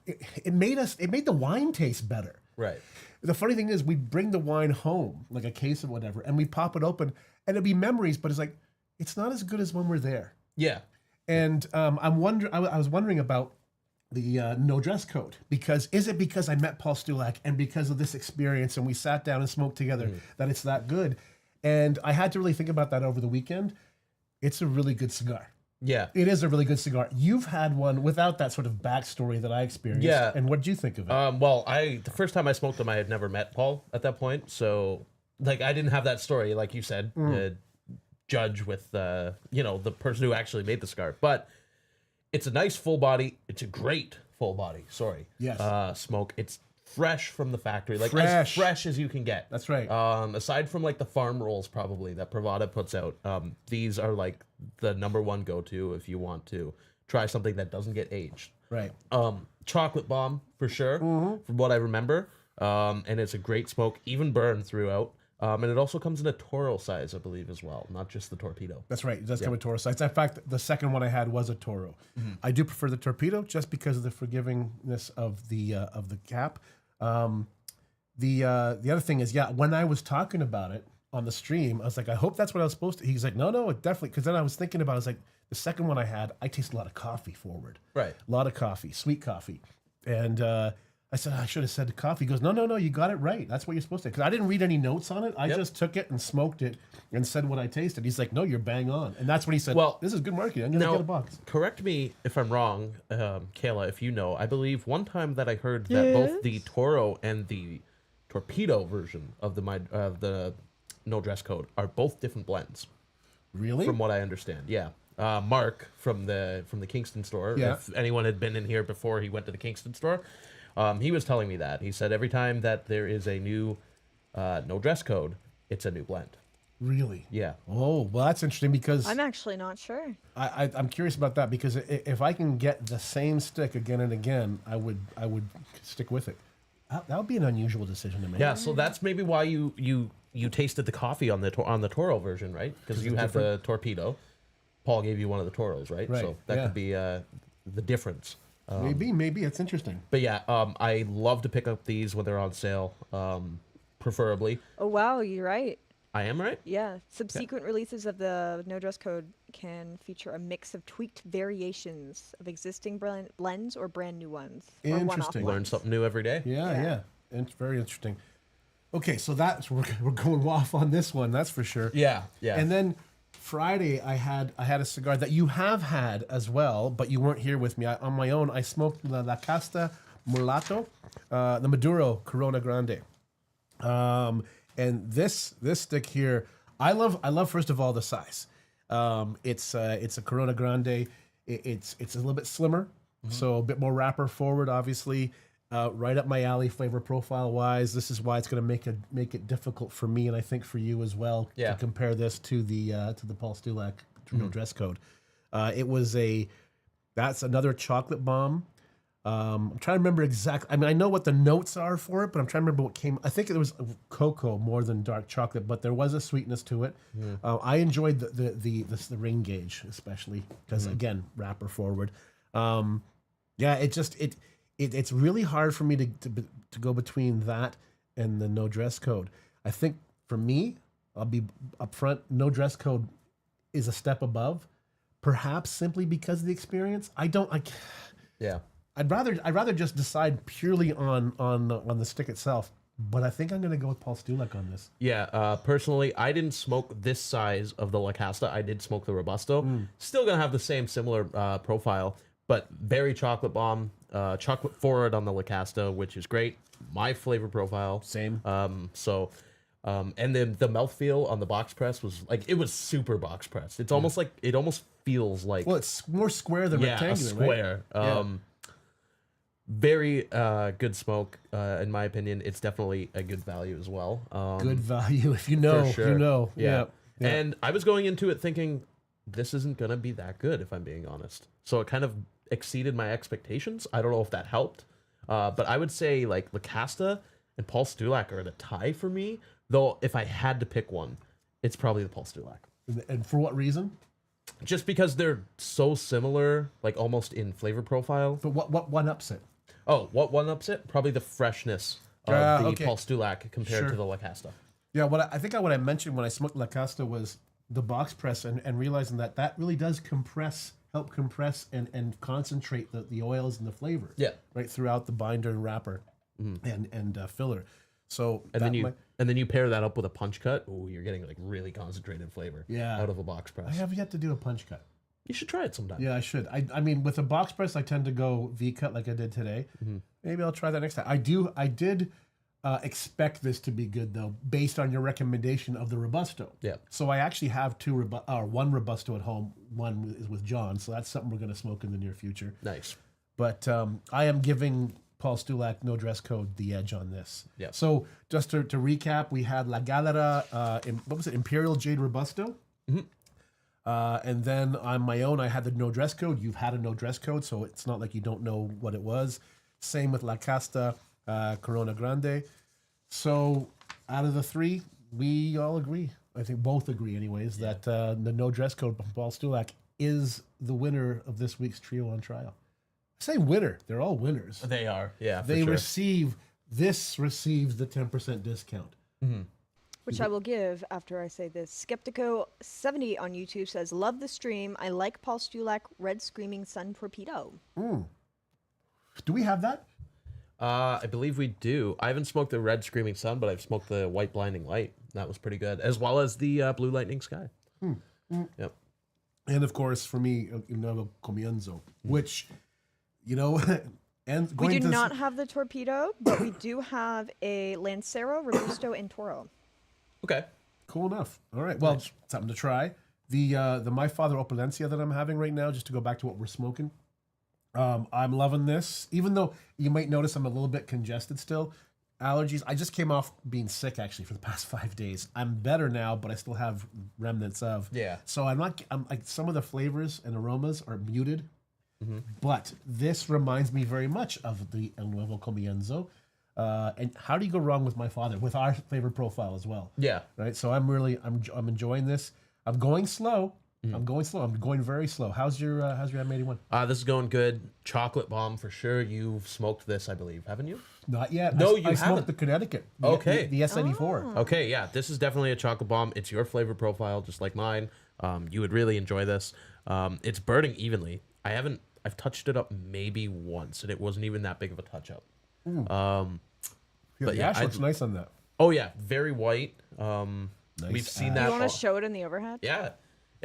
Speaker 1: it made the wine taste better.
Speaker 3: Right.
Speaker 1: The funny thing is, we'd bring the wine home, like a case of whatever, and we'd pop it open, and it'd be memories, but it's like, it's not as good as when we're there.
Speaker 3: Yeah.
Speaker 1: And I was wondering about the no dress code, because is it because I met Paul Stulak and because of this experience and we sat down and smoked together that it's that good? And I had to really think about that over the weekend. It's a really good cigar.
Speaker 3: Yeah.
Speaker 1: It is a really good cigar. You've had one without that sort of backstory that I experienced.
Speaker 3: Yeah.
Speaker 1: And what did you think of it?
Speaker 3: Well, the first time I smoked them, I had never met Paul at that point, so like I didn't have that story, like you said, judge with the person who actually made the cigar. But it's a nice full body. It's a great full body. Sorry.
Speaker 1: Yes.
Speaker 3: Smoke. It's fresh from the factory, like
Speaker 1: Fresh.
Speaker 3: as fresh as you can get.
Speaker 1: That's right.
Speaker 3: Aside from like the farm rolls, probably that Pravada puts out, these are like the number one go-to if you want to try something that doesn't get aged.
Speaker 1: Right.
Speaker 3: Chocolate bomb for sure, from what I remember. And it's a great smoke, even burn throughout. And it also comes in a Toro size, I believe, as well, not just the Torpedo.
Speaker 1: That's right. It does come with Toro size. In fact, the second one I had was a Toro. I do prefer the Torpedo just because of the forgivingness of the cap. The other thing is, when I was talking about it on the stream, I was like, I hope that's what I was supposed to. He's like, no, it definitely. Because then I was thinking about, I was like, the second one I had, I taste a lot of coffee forward.
Speaker 3: Right.
Speaker 1: A lot of coffee, sweet coffee. And I said, I should have said coffee. He goes, no, you got it right. That's what you're supposed to. Because I didn't read any notes on it. I just took it and smoked it and said what I tasted. He's like, no, you're bang on. And that's when he said, well, this is good marketing. I'm going to get a box.
Speaker 3: Correct me if I'm wrong, Kayla, if you know. I believe one time that I heard that both the Toro and the Torpedo version of the no dress code are both different blends.
Speaker 1: Really?
Speaker 3: From what I understand, yeah. Mark from the Kingston store. If anyone had been in here before he went to the Kingston store, he was telling me that. He said every time that there is a new no dress code, it's a new blend.
Speaker 1: Really?
Speaker 3: Yeah.
Speaker 1: Oh, well, that's interesting because
Speaker 2: I'm actually not sure.
Speaker 1: I'm curious about that because if I can get the same stick again and again, I would stick with it. That would be an unusual decision to make.
Speaker 3: Yeah, so that's maybe why you tasted the coffee on the Toro version, right? Because you had the Torpedo. Paul gave you one of the Toros, right? So that could be the difference.
Speaker 1: Maybe it's interesting.
Speaker 3: But yeah, I love to pick up these when they're on sale, preferably.
Speaker 2: Oh wow, you're right.
Speaker 3: I am right?
Speaker 2: Yeah. Subsequent releases of the no dress code can feature a mix of tweaked variations of existing blends or brand new ones.
Speaker 1: Interesting.
Speaker 3: Learn something new every day.
Speaker 1: Yeah. It's very interesting. Okay, so we're going off on this one, that's for sure.
Speaker 3: Yeah.
Speaker 1: And then Friday, I had a cigar that you have had as well, but you weren't here with me. On my own, I smoked La Casta Mulato, the Maduro Corona Grande. And this stick here, I love first of all the size. It's a Corona Grande. It's a little bit slimmer, so a bit more wrapper forward, obviously. Right up my alley, flavor profile wise. This is why it's going to make it difficult for me, and I think for you as well, to compare this to the Paul Stulak no dress code. That's another chocolate bomb. I'm trying to remember exactly. I mean, I know what the notes are for it, but I'm trying to remember what came. I think it was cocoa more than dark chocolate, but there was a sweetness to it. I enjoyed the ring gauge especially because again, wrapper forward. It's really hard for me to go between that and the no dress code. I think for me, I'll be upfront. No dress code is a step above, perhaps simply because of the experience. I'd rather just decide purely on the stick itself. But I think I'm going to go with Paul Stulak on this.
Speaker 3: Yeah, personally, I didn't smoke this size of the La Casta. I did smoke the Robusto. Still going to have the similar profile, but very chocolate bomb, chocolate forward on the La Casta, which is great. My flavor profile.
Speaker 1: Same.
Speaker 3: And then the mouthfeel on the box press was like, it was super box pressed. It's almost like, it almost feels like.
Speaker 1: Well, it's more square than rectangular,
Speaker 3: a square.
Speaker 1: Right?
Speaker 3: Very good smoke, in my opinion. It's definitely a good value as well.
Speaker 1: Good value. If you know,
Speaker 3: for sure.
Speaker 1: you know.
Speaker 3: Yeah. And I was going into it thinking, this isn't gonna be that good if I'm being honest. So it kind of exceeded my expectations. I don't know if that helped, but I would say like Lacasta and Paul Stulak are at a tie for me. Though if I had to pick one, it's probably the Paul Stulak.
Speaker 1: And for what reason?
Speaker 3: Just because they're so similar, like almost in flavor profile.
Speaker 1: But what one ups it?
Speaker 3: Oh, what one ups it? Probably the freshness of the
Speaker 1: okay.
Speaker 3: Paul Stulak compared
Speaker 1: Sure.
Speaker 3: to the Lacasta.
Speaker 1: Yeah, what I mentioned when I smoked La Casta was the box press and realizing that really does help compress and concentrate the oils and the flavor.
Speaker 3: Yeah.
Speaker 1: Right throughout the binder and wrapper and filler. So
Speaker 3: And then you pair that up with a punch cut. Oh, you're getting like really concentrated flavor.
Speaker 1: Yeah.
Speaker 3: Out of a box press.
Speaker 1: I have yet to do a punch cut.
Speaker 3: You should try it sometime.
Speaker 1: Yeah, I should. I mean, with a box press, I tend to go V cut like I did today. Maybe I'll try that next time. I did expect this to be good though, based on your recommendation of the Robusto.
Speaker 3: Yeah.
Speaker 1: So I actually have one Robusto at home. One is with John, so that's something we're going to smoke in the near future.
Speaker 3: Nice.
Speaker 1: But I am giving Paul Stulak no dress code the edge on this.
Speaker 3: Yeah.
Speaker 1: So just to recap, we had La Galera, what was it, Imperial Jade Robusto. And then on my own, I had the no dress code. You've had a no dress code, so it's not like you don't know what it was. Same with La Casta, Corona Grande. So out of the three, we all agree. I think both agree, anyways, that the no dress code from Paul Stulak is the winner of this week's trio on trial. I say winner; they're all winners.
Speaker 3: They are. Yeah.
Speaker 1: They
Speaker 3: for sure.
Speaker 1: receives the 10% discount.
Speaker 2: Which I will give after I say this. Skeptico70 on YouTube says, "Love the stream. I like Paul Stulak Red Screaming Sun Torpedo."
Speaker 1: Do we have that?
Speaker 3: I believe we do. I haven't smoked the Red Screaming Sun, but I've smoked the White Blinding Light. That was pretty good, as well as the Blue Lightning Sky. Yep.
Speaker 1: And of course, for me, El Nuevo Comienzo, which, and
Speaker 2: We
Speaker 1: going
Speaker 2: do
Speaker 1: to
Speaker 2: not have the Torpedo, but we do have a Lancero, Robusto, and Toro.
Speaker 3: Okay.
Speaker 1: cool enough. All right, well, something to try. The My Father Opulencia that I'm having right now, just to go back to what we're smoking. I'm loving this, even though you might notice I'm a little bit congested still. Allergies. I just came off being sick actually for the past 5 days. I'm better now, but I still have remnants of.
Speaker 3: Yeah.
Speaker 1: So I'm like some of the flavors and aromas are muted, but this reminds me very much of the El Nuevo Comienzo. And how do you go wrong with My Father with our flavor profile as well?
Speaker 3: Yeah.
Speaker 1: Right. So I'm enjoying this. I'm going slow. I'm going very slow. How's your M81?
Speaker 3: This is going good. Chocolate bomb for sure. You've smoked this, I believe, haven't you?
Speaker 1: Not yet.
Speaker 3: No,
Speaker 1: I
Speaker 3: you
Speaker 1: smoked
Speaker 3: haven't.
Speaker 1: the Connecticut.
Speaker 3: Okay.
Speaker 1: The S94.
Speaker 3: Okay, yeah, this is definitely a chocolate bomb. It's your flavor profile, just like mine. You would really enjoy this. It's burning evenly. I've touched it up maybe once, and it wasn't even that big of a touch up.
Speaker 1: The ash looks nice on that.
Speaker 3: Oh yeah, very white.
Speaker 1: Nice
Speaker 3: We've seen
Speaker 1: ash.
Speaker 3: that.
Speaker 2: You want to show it in the overhead?
Speaker 3: Yeah,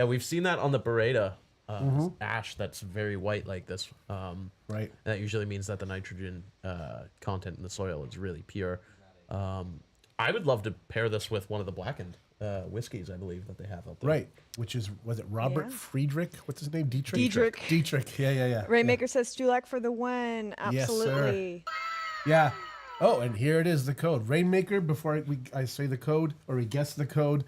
Speaker 3: we've seen that on the Beretta ash that's very white like this.
Speaker 1: Right.
Speaker 3: That usually means that the nitrogen content in the soil is really pure. I would love to pair this with one of the blackened whiskeys, I believe, that they have out there.
Speaker 1: Right. Which was it Robert
Speaker 2: Yeah.
Speaker 1: Friedrich? What's his name? Dietrich.
Speaker 2: Dietrich.
Speaker 1: Dietrich. Yeah.
Speaker 2: Rainmaker says Stulak for the win.
Speaker 1: Yes, sir.
Speaker 2: Absolutely.
Speaker 1: Yeah. Oh, and here it is, the code. Rainmaker, before I say the code, or he guessed the code,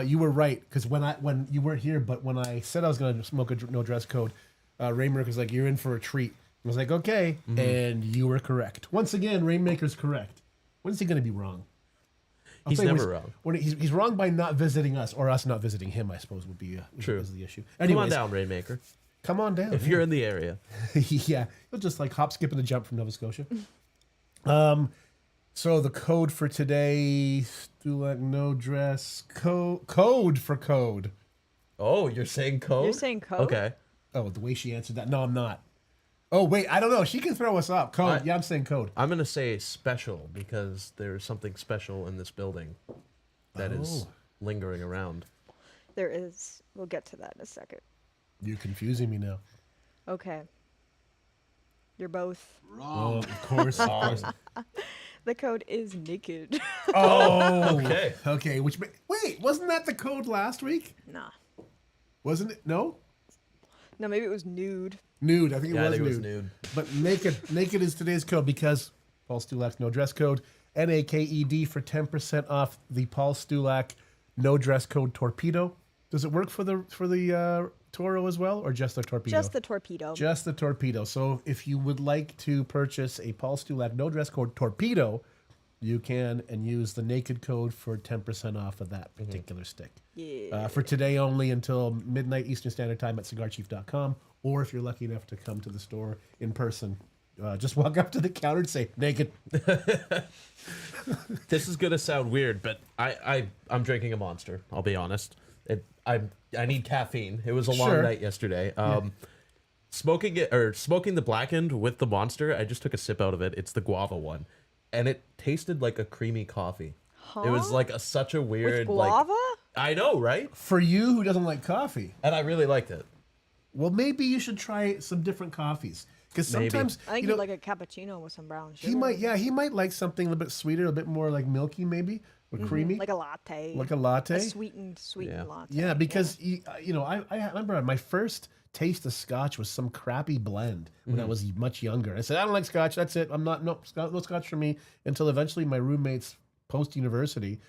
Speaker 1: you were right. Because when you weren't here, but when I said I was going to smoke a no dress code, Rainmaker was like, you're in for a treat. I was like, okay. And you were correct. Once again, Rainmaker's correct. When is he going to be wrong?
Speaker 3: He's never wrong.
Speaker 1: When he's wrong by not visiting us, or us not visiting him, I suppose, would be
Speaker 3: True.
Speaker 1: is the issue.
Speaker 3: Come on
Speaker 1: Anyways,
Speaker 3: down, Rainmaker.
Speaker 1: Come on down.
Speaker 3: If you're in the area.
Speaker 1: Yeah, he'll just like hop, skip, and a jump from Nova Scotia. So the code for today, Stulak no dress code for code.
Speaker 3: Oh, you're saying code?
Speaker 2: You're saying code?
Speaker 3: Okay.
Speaker 1: Oh, the way she answered that. No, I'm not. Oh wait, I don't know. She can throw us up. Code. Yeah, I'm saying code.
Speaker 3: I'm going to say special because there's something special in this building that is lingering around.
Speaker 2: There is. We'll get to that in a second.
Speaker 1: You're confusing me now.
Speaker 2: Okay. You're both.
Speaker 1: Oh, of course. Of course.
Speaker 2: The code is naked.
Speaker 1: Oh,
Speaker 3: Okay.
Speaker 1: Okay. Wait, wasn't that the code last week?
Speaker 2: Nah.
Speaker 1: Wasn't it? No.
Speaker 2: No, maybe it was nude.
Speaker 1: Nude. I think
Speaker 3: Yeah,
Speaker 1: it
Speaker 3: I
Speaker 1: was
Speaker 3: think it was
Speaker 1: nude.
Speaker 3: nude.
Speaker 1: But naked is today's code because Paul Stulak's no dress code. NAKED for 10% off the Paul Stulak no dress code torpedo. Does it work for the Toro as well, or just the Torpedo?
Speaker 2: Just the Torpedo.
Speaker 1: Just the Torpedo. So if you would like to purchase a Paul Stulak no dress code Torpedo, you can, and use the naked code for 10% off of that particular stick.
Speaker 2: Yeah.
Speaker 1: For today only until midnight Eastern Standard Time at cigarchief.com, or if you're lucky enough to come to the store in person, just walk up to the counter and say, naked.
Speaker 3: This is gonna sound weird, but I'm drinking a Monster. I'll be honest. I need caffeine. It was a long
Speaker 1: Sure.
Speaker 3: night yesterday. Smoking the blackened with the Monster. I just took a sip out of it. It's the guava one, and it tasted like a creamy coffee. It was like such a weird
Speaker 2: With guava?
Speaker 3: I know, right?
Speaker 1: For you who doesn't like coffee,
Speaker 3: And I really liked it.
Speaker 1: well, maybe you should try some different coffees. Because
Speaker 3: Maybe.
Speaker 1: sometimes,
Speaker 2: I think
Speaker 1: you
Speaker 2: you'd
Speaker 1: know,
Speaker 2: like a cappuccino with some brown sugar.
Speaker 1: he might like something a little bit sweeter, a bit more like milky, maybe, or creamy,
Speaker 2: Like a latte.
Speaker 1: like a latte.
Speaker 2: A sweetened
Speaker 3: Yeah.
Speaker 2: latte.
Speaker 1: Yeah, because you know, I remember my first taste of Scotch was some crappy blend when I was much younger. I said, I don't like Scotch. That's it. I'm not no Scotch for me. Until eventually my roommates post university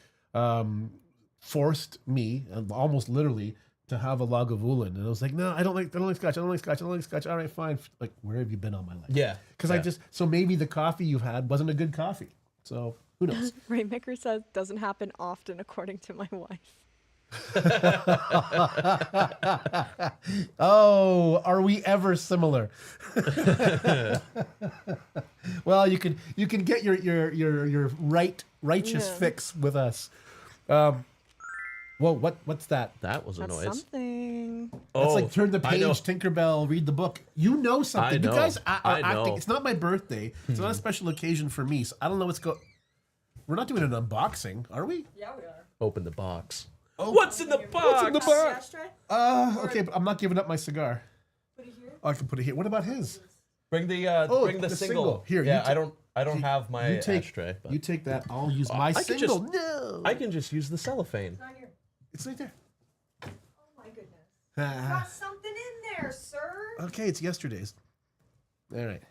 Speaker 1: forced me, almost literally, to have a Lagavulin, and I was like, no, I don't like Scotch. I don't like Scotch. I don't like Scotch. All right, fine. Like, where have you been all my life?
Speaker 3: Yeah.
Speaker 1: Because I just so maybe the coffee you've had wasn't a good coffee. So who knows?
Speaker 2: Rainmaker says doesn't happen often, according to my wife.
Speaker 1: Oh, are we ever similar? Well, you can get your righteous fix with us. Whoa, what's that?
Speaker 3: That was a
Speaker 2: That's
Speaker 3: noise.
Speaker 2: something.
Speaker 1: That's like turn the
Speaker 3: I know.
Speaker 1: page, Tinkerbell, read the book. You know something.
Speaker 3: I know.
Speaker 1: You guys are
Speaker 3: I
Speaker 1: acting.
Speaker 3: know.
Speaker 1: It's not my birthday. It's not a special occasion for me. So I don't know what's going. We're not doing an unboxing, are we?
Speaker 4: Yeah, we are.
Speaker 3: Open the box.
Speaker 1: Oh.
Speaker 3: What's in the box?
Speaker 1: What's in the box?
Speaker 4: Ashtray?
Speaker 1: Okay, but I'm not giving up my cigar.
Speaker 4: Put it here.
Speaker 1: Oh, I can put it here. What about his?
Speaker 3: Bring the bring the
Speaker 1: the
Speaker 3: single.
Speaker 1: single. Here,
Speaker 3: yeah,
Speaker 1: you
Speaker 3: I don't have my
Speaker 1: You take
Speaker 3: ashtray. But
Speaker 1: You take that. I'll use my
Speaker 3: I can
Speaker 1: single.
Speaker 3: just-
Speaker 1: No,
Speaker 3: I can just use the cellophane.
Speaker 4: It's not here.
Speaker 1: it's right there.
Speaker 4: Oh my goodness.
Speaker 1: Ah.
Speaker 4: Got something in there, sir.
Speaker 1: Okay, it's yesterday's. All right.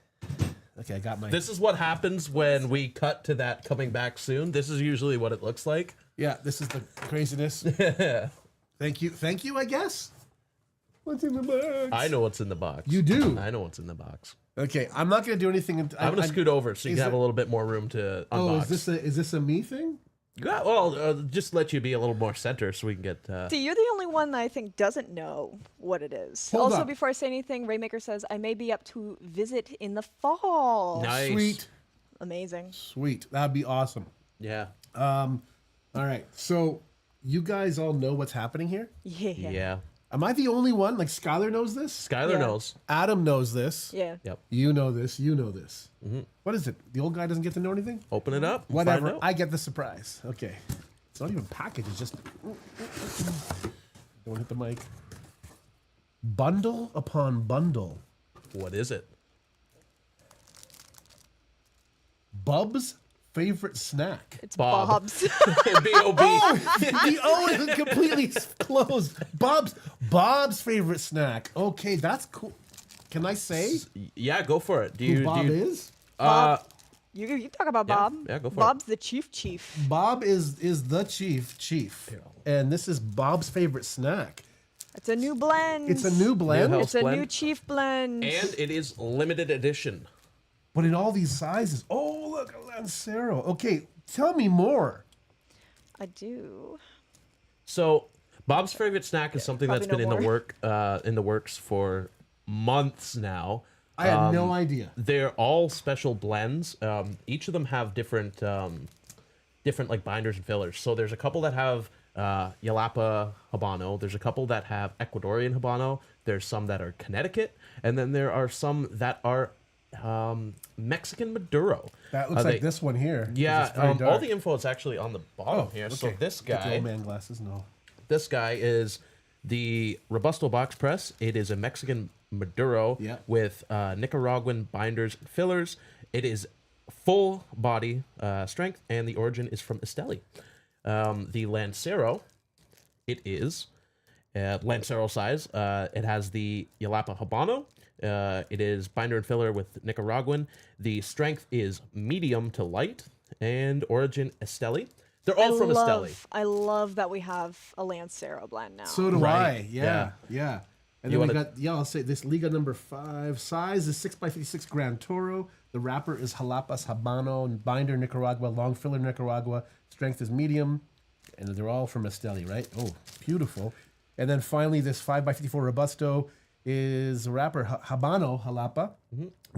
Speaker 1: Okay, I got my.
Speaker 3: This is what happens when we cut to that coming back soon. This is usually what it looks like.
Speaker 1: Yeah, this is the craziness. Thank you. I guess. What's in the box?
Speaker 3: I know what's in the box.
Speaker 1: You do.
Speaker 3: I know what's in the box.
Speaker 1: Okay, I'm not gonna do anything.
Speaker 3: I'm gonna scoot over so you
Speaker 1: is
Speaker 3: can have
Speaker 1: it-
Speaker 3: a little bit more room to unbox.
Speaker 1: Oh, is this a me thing?
Speaker 3: Yeah, well, just let you be a little more center so we can get.
Speaker 2: See, you're the only one that I think doesn't know what it is.
Speaker 1: Hold
Speaker 2: also,
Speaker 1: up.
Speaker 2: before I say anything, Rainmaker says I may be up to visit in the fall.
Speaker 3: Nice.
Speaker 1: Sweet,
Speaker 2: Amazing.
Speaker 1: sweet. That'd be awesome.
Speaker 3: Yeah.
Speaker 1: All right, so you guys all know what's happening here.
Speaker 2: Yeah.
Speaker 3: Yeah.
Speaker 1: Am I the only one? Like Skylar knows this.
Speaker 3: Skylar
Speaker 2: Yeah.
Speaker 3: knows.
Speaker 1: Adam knows this.
Speaker 2: Yeah.
Speaker 3: Yep.
Speaker 1: You know this. You know this. What is it? The old guy doesn't get to know anything.
Speaker 3: Open it up. and
Speaker 1: Whatever.
Speaker 3: find out.
Speaker 1: I get the surprise. Okay. It's not even packaged. It's just. Don't hit the mic. Bundle upon bundle.
Speaker 3: What is it?
Speaker 1: Bub's favorite snack.
Speaker 2: It's
Speaker 3: Bob.
Speaker 2: Bob's.
Speaker 3: B.O.B.
Speaker 1: The O is completely closed. Bob's favorite snack. Okay, that's cool. Can I say
Speaker 3: Yeah, go for it. Do
Speaker 1: who
Speaker 3: you?
Speaker 1: Bob
Speaker 3: do you,
Speaker 1: is?
Speaker 3: Uh,
Speaker 2: You talk about
Speaker 3: Yeah,
Speaker 2: Bob.
Speaker 3: yeah, go for it.
Speaker 2: Bob's the chief.
Speaker 1: Bob is the chief, and this is Bob's favorite snack.
Speaker 2: It's a new blend.
Speaker 1: It's a new blend,
Speaker 3: New
Speaker 2: It's a
Speaker 3: blend.
Speaker 2: new chief blend.
Speaker 3: and it is limited edition.
Speaker 1: but in all these sizes. Oh, look, a Lancero. Okay, tell me more.
Speaker 2: I do.
Speaker 3: So Bob's favorite snack is something that's
Speaker 2: probably
Speaker 3: been
Speaker 2: no
Speaker 3: in the works for months now.
Speaker 1: I had no idea.
Speaker 3: They're all special blends. Each of them have different like binders and fillers. So there's a couple that have Yalapa Habano. There's a couple that have Ecuadorian Habano. There's some that are Connecticut, and then there are some that are Mexican Maduro.
Speaker 1: That looks like this one here. 'cause
Speaker 3: Yeah,
Speaker 1: it's very
Speaker 3: all
Speaker 1: dark.
Speaker 3: the info is actually on the bottom
Speaker 1: Oh,
Speaker 3: here. So
Speaker 1: okay.
Speaker 3: this
Speaker 1: Get the
Speaker 3: guy,
Speaker 1: old man glasses. No.
Speaker 3: this guy is the Robusto box press. It is a Mexican Maduro
Speaker 1: Yeah.
Speaker 3: with Nicaraguan binders and fillers. It is full body strength, and the origin is from Esteli. The Lancero, it is Lancero size. It has the Yalapa Habano. It is binder and filler with Nicaraguan. The strength is medium to light, and origin Esteli. They're all from Esteli.
Speaker 2: I love that we have a Lancero blend now.
Speaker 1: So do
Speaker 3: Right.
Speaker 1: I. Yeah. And
Speaker 3: You
Speaker 1: then we
Speaker 3: wanna-
Speaker 1: got, I'll say this Liga number 5. Size is 6x56 Grand Toro. The wrapper is Jalapas Habano, and binder Nicaragua, long filler Nicaragua. Strength is medium. And they're all from Esteli, right? Oh, beautiful. And then finally, this 5x54 Robusto is wrapper Habano Jalapa,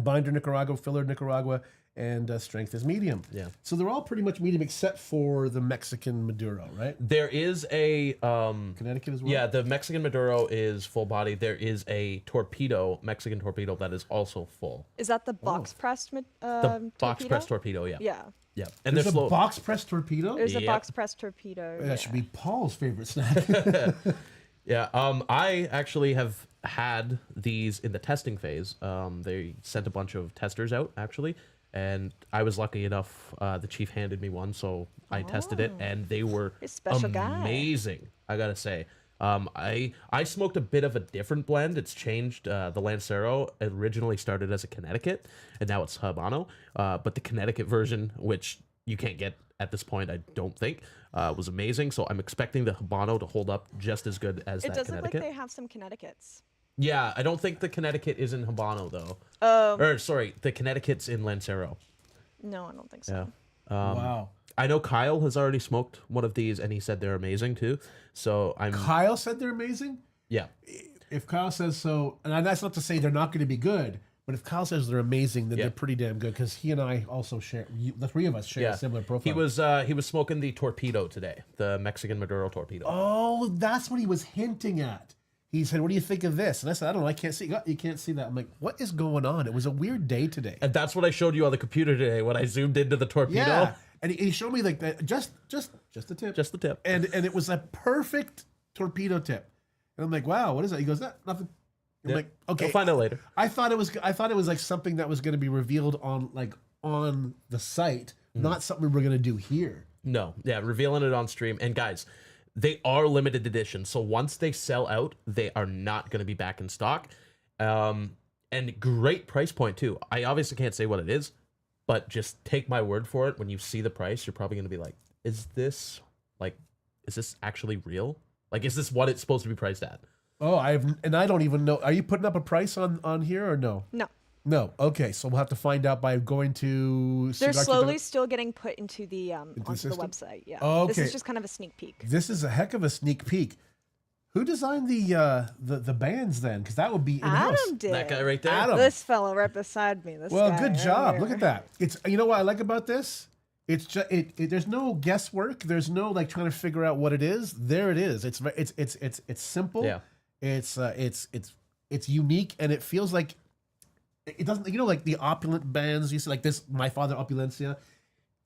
Speaker 1: binder Nicaragua, filler Nicaragua, and strength is medium.
Speaker 3: Yeah.
Speaker 1: So they're all pretty much medium except for the Mexican Maduro, right?
Speaker 3: There is a
Speaker 1: Connecticut as well?
Speaker 3: yeah, the Mexican Maduro is full body. There is a torpedo, Mexican torpedo, that is also full.
Speaker 2: Is that the box pressed
Speaker 3: The box press torpedo, yeah.
Speaker 2: Yeah.
Speaker 3: Yeah. And
Speaker 1: There's
Speaker 3: they're
Speaker 1: a
Speaker 3: slow.
Speaker 1: box press torpedo?
Speaker 2: There's a
Speaker 3: Yep.
Speaker 2: box pressed torpedo.
Speaker 1: That should be Paul's favorite snack.
Speaker 3: Yeah, I actually have had these in the testing phase. They sent a bunch of testers out, actually, and I was lucky enough, the chief handed me one, so I tested it, and they were
Speaker 2: You're a special guy.
Speaker 3: amazing, I gotta say. I smoked a bit of a different blend. It's changed. The Lancero originally started as a Connecticut, and now it's Habano. But the Connecticut version, which you can't get at this point, I don't think, was amazing. So I'm expecting the Habano to hold up just as good as
Speaker 2: It
Speaker 3: that
Speaker 2: does look like
Speaker 3: Connecticut.
Speaker 2: they have some Connecticut's.
Speaker 3: Yeah, I don't think the Connecticut is in Habano though.
Speaker 2: Oh,
Speaker 3: Or sorry, the Connecticut's in Lancero.
Speaker 2: no, I don't think
Speaker 3: Yeah.
Speaker 2: so.
Speaker 1: Wow.
Speaker 3: I know Kyle has already smoked one of these, and he said they're amazing too. So I'm
Speaker 1: Kyle said they're amazing?
Speaker 3: yeah.
Speaker 1: If Kyle says so, and that's not to say they're not going to be good, but if Kyle says they're amazing, then
Speaker 3: Yeah.
Speaker 1: they're pretty damn good because he and I also share, the three of us share
Speaker 3: Yeah,
Speaker 1: a similar profile.
Speaker 3: he was smoking the torpedo today, the Mexican Maduro torpedo.
Speaker 1: Oh, that's what he was hinting at. He said, "What do you think of this?" And I said, "I don't know. I can't see. You can't see that." I'm like, "What is going on?" It was a weird day today.
Speaker 3: And that's what I showed you on the computer today when I zoomed into the torpedo.
Speaker 1: Yeah, and he showed me like that, just the tip,
Speaker 3: Just the tip.
Speaker 1: and it was a perfect torpedo tip. And I'm like, "Wow, what is that?" He goes, "Nothing." I'm
Speaker 3: Yeah.
Speaker 1: like, "Okay."
Speaker 3: You'll find out later.
Speaker 1: I thought it was like something that was going to be revealed on the site, not something we were going to do here.
Speaker 3: No, yeah, revealing it on stream. And guys, they are limited edition, so once they sell out, they are not going to be back in stock. And great price point too. I obviously can't say what it is, but just take my word for it. When you see the price, you're probably going to be like, is this actually real? Like, is this what it's supposed to be priced at?
Speaker 1: Oh, I don't even know. Are you putting up a price on here or no?
Speaker 2: No.
Speaker 1: No. Okay, so we'll have to find out by going to.
Speaker 2: They're
Speaker 1: Cigar
Speaker 2: slowly
Speaker 1: Kit-
Speaker 2: still getting put into the onto the
Speaker 1: system?
Speaker 2: website. Yeah.
Speaker 1: Oh,
Speaker 2: This
Speaker 1: okay.
Speaker 2: is just kind of a sneak peek.
Speaker 1: This is a heck of a sneak peek. Who designed the bands then? Because that would be in-house.
Speaker 2: Adam did.
Speaker 3: That guy right there.
Speaker 1: Adam.
Speaker 2: This fellow right beside me. This
Speaker 1: Well,
Speaker 2: guy
Speaker 1: good
Speaker 2: right
Speaker 1: job.
Speaker 2: here.
Speaker 1: Look at that. It's what I like about this. It's just there's no guesswork. There's no like trying to figure out what it is. There it is. It's simple.
Speaker 3: Yeah.
Speaker 1: It's unique and it feels like it doesn't like the opulent bands you see like this My Father Opulencia.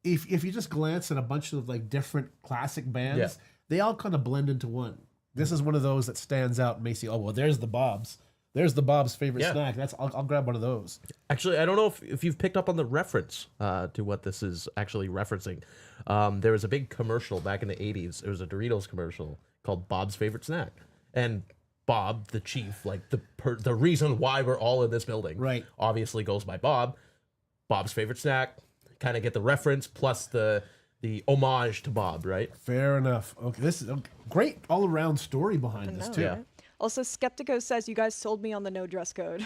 Speaker 1: If you just glance at a bunch of like different classic bands,
Speaker 3: Yeah.
Speaker 1: they all kind of blend into one. This is one of those that stands out and may say, oh well, there's the Bob's. There's the Bob's favorite
Speaker 3: Yeah.
Speaker 1: snack. I'll grab one of those.
Speaker 3: Actually, I don't know if you've picked up on the reference to what this is actually referencing. There was a big commercial back in the 80s. It was a Doritos commercial called Bob's Favorite Snack. And Bob, the chief, like the reason why we're all in this building,
Speaker 1: Right.
Speaker 3: obviously goes by Bob. Bob's favorite snack. Kind of get the reference plus the homage to Bob, right?
Speaker 1: Fair enough. Okay, this is a great all around story behind this
Speaker 2: know,
Speaker 1: too.
Speaker 3: Yeah.
Speaker 2: right? Also, Skeptico says you guys sold me on the no dress code.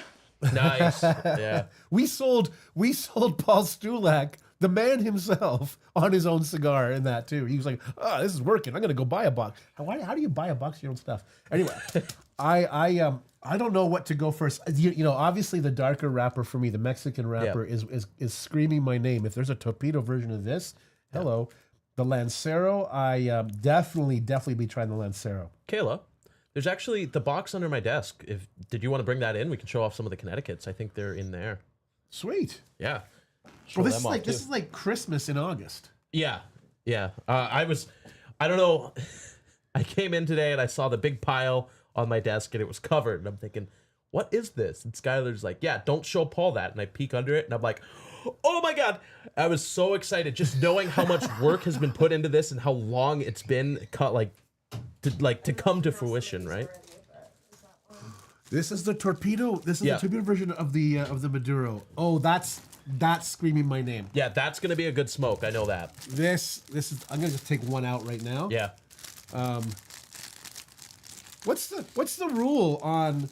Speaker 3: Nice. Yeah.
Speaker 1: We sold Paul Stulak, the man himself, on his own cigar in that too. He was like, "Oh, this is working. I'm gonna go buy a box." How do you buy a box of your own stuff? Anyway, I don't know what to go first. You know, obviously the darker wrapper for me, the Mexican wrapper, is screaming my name. If there's a torpedo version of this, hello. The Lancero, I definitely be trying the Lancero.
Speaker 3: Kayla, there's actually the box under my desk. Did you want to bring that in? We can show off some of the Connecticut's. I think they're in there.
Speaker 1: Sweet.
Speaker 3: Yeah. Show
Speaker 1: Well, this
Speaker 3: them
Speaker 1: is
Speaker 3: off,
Speaker 1: like
Speaker 3: too.
Speaker 1: this is like Christmas in August.
Speaker 3: Yeah. Yeah. I don't know. I came in today and I saw the big pile on my desk and it was covered. And I'm thinking, what is this? And Skylar's like, yeah, don't show Paul that. And I peek under it and I'm like, oh my God. I was so excited just knowing how much work has been put into this and how long it's been to come to fruition, right?
Speaker 1: This is the torpedo. This is
Speaker 3: Yeah.
Speaker 1: the torpedo version of the Maduro. Oh, that's screaming my name.
Speaker 3: Yeah, that's gonna be a good smoke. I know that.
Speaker 1: This is. I'm gonna just take one out right now.
Speaker 3: Yeah.
Speaker 1: What's the rule on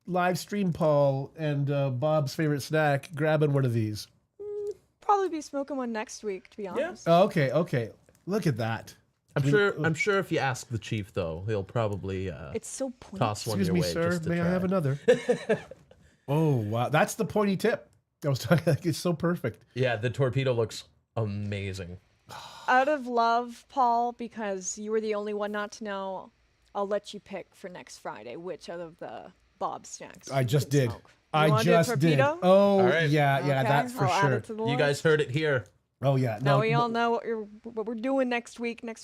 Speaker 1: live stream Paul and Bob's favorite snack grabbing one of these?
Speaker 2: Probably be smoking one next week, to be honest.
Speaker 1: Oh, okay. Look at that.
Speaker 3: I'm sure if you ask the chief though, he'll probably
Speaker 2: It's so pointy.
Speaker 3: toss one
Speaker 1: Excuse
Speaker 3: your
Speaker 1: me,
Speaker 3: way.
Speaker 1: sir.
Speaker 3: Just to
Speaker 1: May I
Speaker 3: try.
Speaker 1: have another? Oh wow, that's the pointy tip. I was talking like it's so perfect.
Speaker 3: Yeah, the torpedo looks amazing.
Speaker 2: Out of love, Paul, because you were the only one not to know, I'll let you pick for next Friday which out of the Bob snacks
Speaker 1: I
Speaker 2: you
Speaker 1: just
Speaker 2: can
Speaker 1: did.
Speaker 2: smoke. You
Speaker 1: I
Speaker 2: wanna do a
Speaker 1: just did.
Speaker 2: torpedo?
Speaker 1: Oh
Speaker 3: All right.
Speaker 1: yeah,
Speaker 2: Okay,
Speaker 1: that's for
Speaker 2: I'll add
Speaker 1: sure.
Speaker 2: it to the
Speaker 3: You
Speaker 2: list.
Speaker 3: guys heard it here.
Speaker 1: Oh yeah.
Speaker 2: Now
Speaker 1: No,
Speaker 2: we all know what we're doing next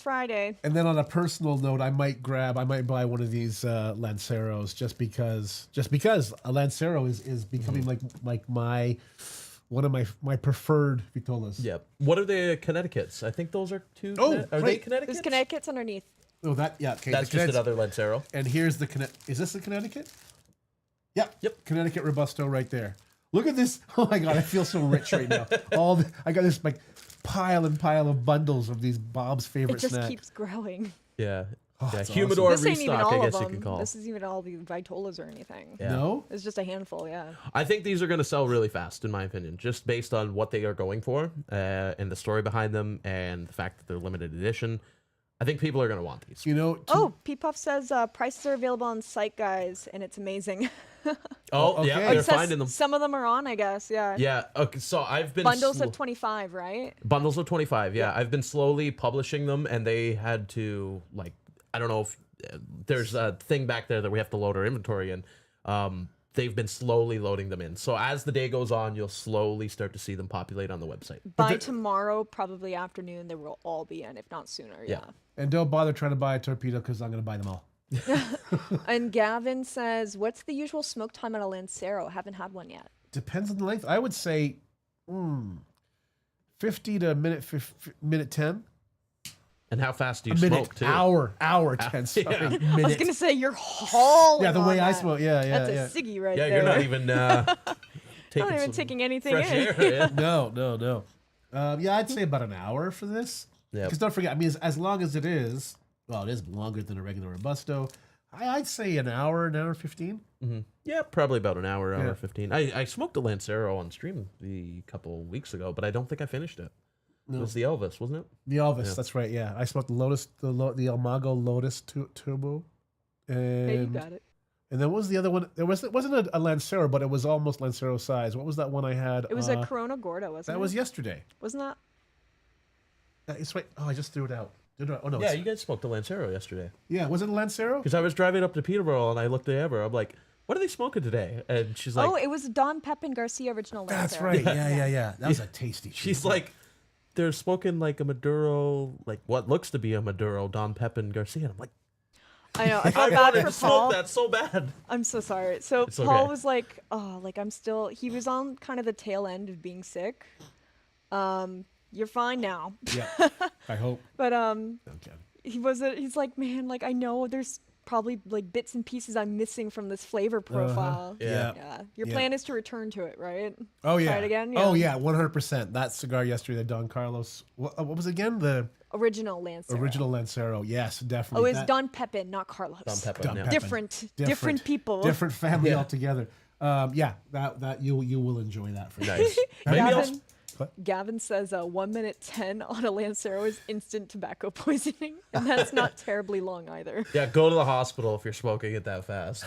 Speaker 2: Friday.
Speaker 1: And then on a personal note, I might buy one of these Lanceros just because a Lancero is becoming like one of my preferred vitolas.
Speaker 3: Yep. What are the Connecticut's? I think those are two.
Speaker 1: Oh,
Speaker 3: Are they
Speaker 1: right.
Speaker 3: Connecticut?
Speaker 2: There's Connecticut's underneath.
Speaker 1: Oh that yeah. Okay.
Speaker 3: That's
Speaker 1: the
Speaker 3: just
Speaker 1: Connecticut-
Speaker 3: another Lancero.
Speaker 1: And here's the Is this the Connecticut? Yep.
Speaker 3: Yep.
Speaker 1: Connecticut Robusto right there. Look at this. Oh my god, I feel so rich right now. I got this like pile of bundles of these Bob's favorite
Speaker 2: It just
Speaker 1: snack.
Speaker 2: keeps growing.
Speaker 3: Yeah.
Speaker 1: Oh,
Speaker 3: Yeah.
Speaker 1: that's
Speaker 3: Humidor
Speaker 2: This ain't even
Speaker 3: restock, I
Speaker 2: all of
Speaker 3: guess you
Speaker 2: them.
Speaker 3: could call.
Speaker 2: This is even all the Vitolas or anything.
Speaker 3: Yeah.
Speaker 1: No?
Speaker 2: It's just a handful, yeah.
Speaker 3: I think these are going to sell really fast, in my opinion, just based on what they are going for and the story behind them and the fact that they're limited edition. I think people are going to want these.
Speaker 1: You know,
Speaker 2: Oh, P-Puff says prices are available on site, guys, and it's amazing.
Speaker 3: Oh, yeah,
Speaker 1: okay.
Speaker 3: they're
Speaker 2: It says
Speaker 3: finding them.
Speaker 2: Some of them are on, I guess, yeah.
Speaker 3: Yeah. Okay. So I've been
Speaker 2: Bundles of 25, right?
Speaker 3: bundles of 25. Yeah. I've been slowly publishing them, and they had to I don't know if there's a thing back there that we have to load our inventory in. They've been slowly loading them in. So as the day goes on, you'll slowly start to see them populate on the website.
Speaker 2: By tomorrow, probably afternoon, they will all be in, if not sooner, yeah.
Speaker 1: and don't bother trying to buy a torpedo because I'm going to buy them all.
Speaker 2: And Gavin says, what's the usual smoke time on a Lancero? Haven't had one yet.
Speaker 1: Depends on the length. I would say 50 to minute 10.
Speaker 3: And how fast do you
Speaker 1: A minute,
Speaker 3: smoke, too?
Speaker 1: hour 10. Sorry,
Speaker 2: I was
Speaker 1: minute.
Speaker 2: going to say, you're hauling
Speaker 1: Yeah, the
Speaker 2: on
Speaker 1: way I
Speaker 2: that.
Speaker 1: smoke. Yeah.
Speaker 2: That's a ciggy right
Speaker 3: Yeah,
Speaker 2: there.
Speaker 3: you're not even taking,
Speaker 2: Not even
Speaker 3: some
Speaker 2: taking anything
Speaker 3: fresh
Speaker 2: in.
Speaker 3: air. Yeah.
Speaker 1: No. Yeah, I'd say about an hour for this.
Speaker 3: Yep.
Speaker 1: Because don't forget, I mean, as long as it is, well, it is longer than a regular Robusto. I'd say an hour 15.
Speaker 3: Yeah, probably about an hour, hour
Speaker 1: Yeah.
Speaker 3: 15. I smoked a Lancero on stream a couple weeks ago, but I don't think I finished it. It was the Elvis, wasn't it?
Speaker 1: The Elvis, that's right. Yeah, I smoked the Lotus, the Almago Lotus Turbo, and
Speaker 2: Hey, you got it.
Speaker 1: and then what was the other one? It wasn't a Lancero, but it was almost Lancero size. What was that one I had?
Speaker 2: It was a Corona Gordo, wasn't it?
Speaker 1: that was yesterday.
Speaker 2: Wasn't that?
Speaker 1: It's right. Oh, I just threw it out. Oh no.
Speaker 3: Yeah,
Speaker 1: it's-
Speaker 3: you guys smoked a Lancero yesterday.
Speaker 1: yeah. Was it a Lancero?
Speaker 3: Because I was driving up to Peterborough and I looked at Amber. I'm like, what are they smoking today? And she's like,
Speaker 2: Oh, it was Don Pepin Garcia original Lancero.
Speaker 1: That's right. Yeah. That was a tasty.
Speaker 3: she's
Speaker 1: chew.
Speaker 3: like, they're smoking like a Maduro, like what looks to be a Maduro Don Pepin Garcia. And I'm like,
Speaker 2: I know. I
Speaker 3: I
Speaker 2: felt bad
Speaker 3: wanted
Speaker 2: for
Speaker 3: to smoke
Speaker 2: Paul.
Speaker 3: that so bad.
Speaker 2: I'm so sorry. So
Speaker 3: It's
Speaker 2: Paul
Speaker 3: okay.
Speaker 2: was like, "Oh, like I'm still." He was on kind of the tail end of being sick. You're fine now,
Speaker 1: Yeah. I hope.
Speaker 2: but
Speaker 1: Okay.
Speaker 2: he's like, man, like I know there's probably like bits and pieces I'm missing from this flavor profile.
Speaker 3: Yeah.
Speaker 2: Yeah. Your
Speaker 1: Yeah.
Speaker 2: plan is to return to it, right?
Speaker 1: Oh yeah.
Speaker 2: Try it again?
Speaker 1: Oh
Speaker 2: Yeah.
Speaker 1: yeah. 100%. That cigar yesterday, the Don Carlos. What was it again? The
Speaker 2: Original Lancero.
Speaker 1: original Lancero. Yes,
Speaker 2: Oh,
Speaker 1: definitely.
Speaker 2: it's Don Pepin, not Carlos.
Speaker 3: Don Pepin.
Speaker 1: Don
Speaker 3: yeah.
Speaker 1: Pepin.
Speaker 2: Different people.
Speaker 1: Different family
Speaker 3: Yeah.
Speaker 1: altogether. Yeah, that you will enjoy that for
Speaker 3: Nice. Maybe I'll,
Speaker 2: Gavin, Gavin says 1 minute 10 on a Lancero is instant tobacco poisoning, and that's not terribly long either.
Speaker 3: yeah, go to the hospital if you're smoking it that fast.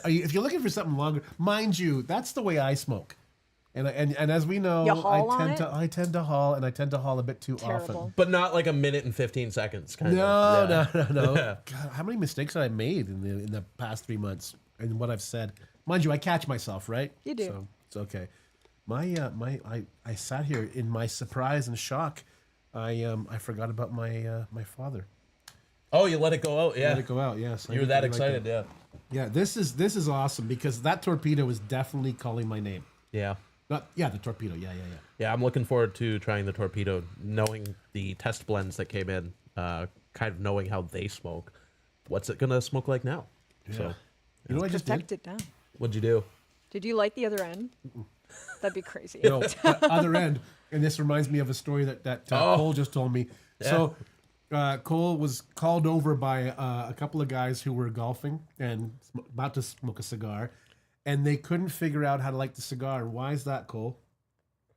Speaker 1: If you're looking for something longer, mind you, that's the way I smoke. And as we know,
Speaker 2: You haul on
Speaker 1: I tend to haul, and I tend to haul a bit too
Speaker 2: Terrible.
Speaker 1: often.
Speaker 3: But not like a minute and 15 seconds kind
Speaker 1: No,
Speaker 3: of. Yeah.
Speaker 1: no.
Speaker 3: Yeah.
Speaker 1: God, how many mistakes have I made in the past 3 months and what I've said? Mind you, I catch myself, right?
Speaker 2: You do.
Speaker 1: So it's okay. I sat here in my surprise and shock. I forgot about my father.
Speaker 3: Oh, you let it go out. Yeah.
Speaker 1: Let it go out. Yes,
Speaker 3: You were that excited. Yeah.
Speaker 1: Yeah, this is awesome because that torpedo is definitely calling my name.
Speaker 3: Yeah.
Speaker 1: The torpedo. Yeah.
Speaker 3: Yeah, I'm looking forward to trying the torpedo, knowing the test blends that came in, kind of knowing how they smoke. what's it gonna smoke like now? So,
Speaker 1: You know what I just did?
Speaker 2: Perfect it down.
Speaker 3: what'd you do?
Speaker 2: Did you light the other end? That'd be crazy.
Speaker 1: No, other end. And this reminds me of a story that Cole just told me.
Speaker 3: Yeah.
Speaker 1: So Cole was called over by a couple of guys who were golfing and about to smoke a cigar, and they couldn't figure out how to light the cigar. Why is that, Cole?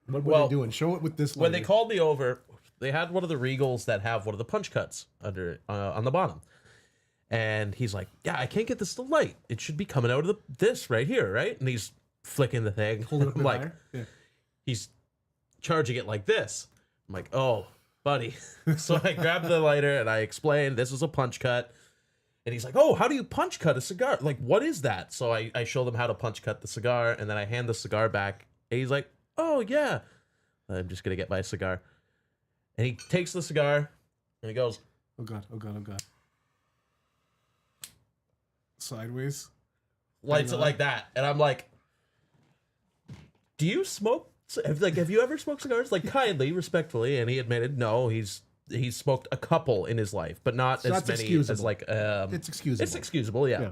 Speaker 1: What were
Speaker 3: Well,
Speaker 1: they doing? Show it with this.
Speaker 3: When they
Speaker 1: lighter.
Speaker 3: called me over, they had one of the Regals that have one of the punch cuts under on the bottom. And he's like, yeah, I can't get this to light. It should be coming out of this right here, right? And he's flicking the thing.
Speaker 1: Hold it up a
Speaker 3: I'm
Speaker 1: bit
Speaker 3: like,
Speaker 1: higher. Yeah.
Speaker 3: he's charging it like this. I'm like, oh, buddy. So I grabbed the lighter and I explained this is a punch cut. And he's like, oh, how do you punch cut a cigar? Like, what is that? So I show them how to punch cut the cigar, and then I hand the cigar back. And he's like, oh, yeah. I'm just going to get my cigar. And he takes the cigar and he goes,
Speaker 1: Oh God! Oh God! Oh God! Sideways.
Speaker 3: lights it like that. And I'm like, do you smoke? Have you ever smoked cigars? Like, kindly, respectfully. And he admitted, no, he's smoked a couple in his life, but not
Speaker 1: So
Speaker 3: as
Speaker 1: that's
Speaker 3: many
Speaker 1: excusable.
Speaker 3: as like,
Speaker 1: It's excusable.
Speaker 3: it's excusable, yeah.
Speaker 1: Yeah.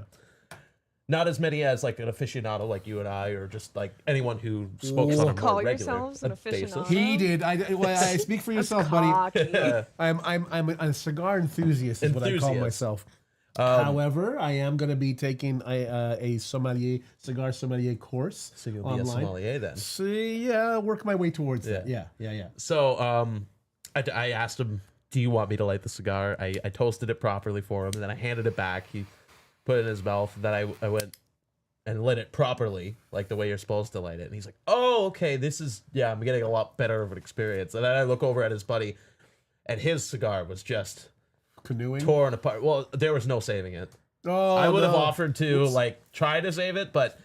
Speaker 3: Not as many as like an aficionado like you and I, or just like anyone who smokes on a more
Speaker 2: Call
Speaker 3: regular
Speaker 2: yourselves an
Speaker 3: basis.
Speaker 2: aficionado?
Speaker 1: He did. I speak for yourself, buddy.
Speaker 2: Cocky.
Speaker 1: I'm a cigar enthusiast, is what I call
Speaker 3: Enthusiast.
Speaker 1: myself. However, I am going to be taking a cigar sommelier course
Speaker 3: So you'll be
Speaker 1: online.
Speaker 3: a sommelier then.
Speaker 1: So yeah, work my way towards that.
Speaker 3: Yeah.
Speaker 1: Yeah.
Speaker 3: So I asked him, do you want me to light the cigar? I toasted it properly for him, and then I handed it back. He put it in his mouth, and then I went and lit it properly, like the way you're supposed to light it. And he's like, oh, okay, I'm getting a lot better of an experience. And then I look over at his buddy, and his cigar was just
Speaker 1: Canoeing.
Speaker 3: torn apart. Well, there was no saving it.
Speaker 1: Oh,
Speaker 3: I would have
Speaker 1: no.
Speaker 3: offered to like try to save it, but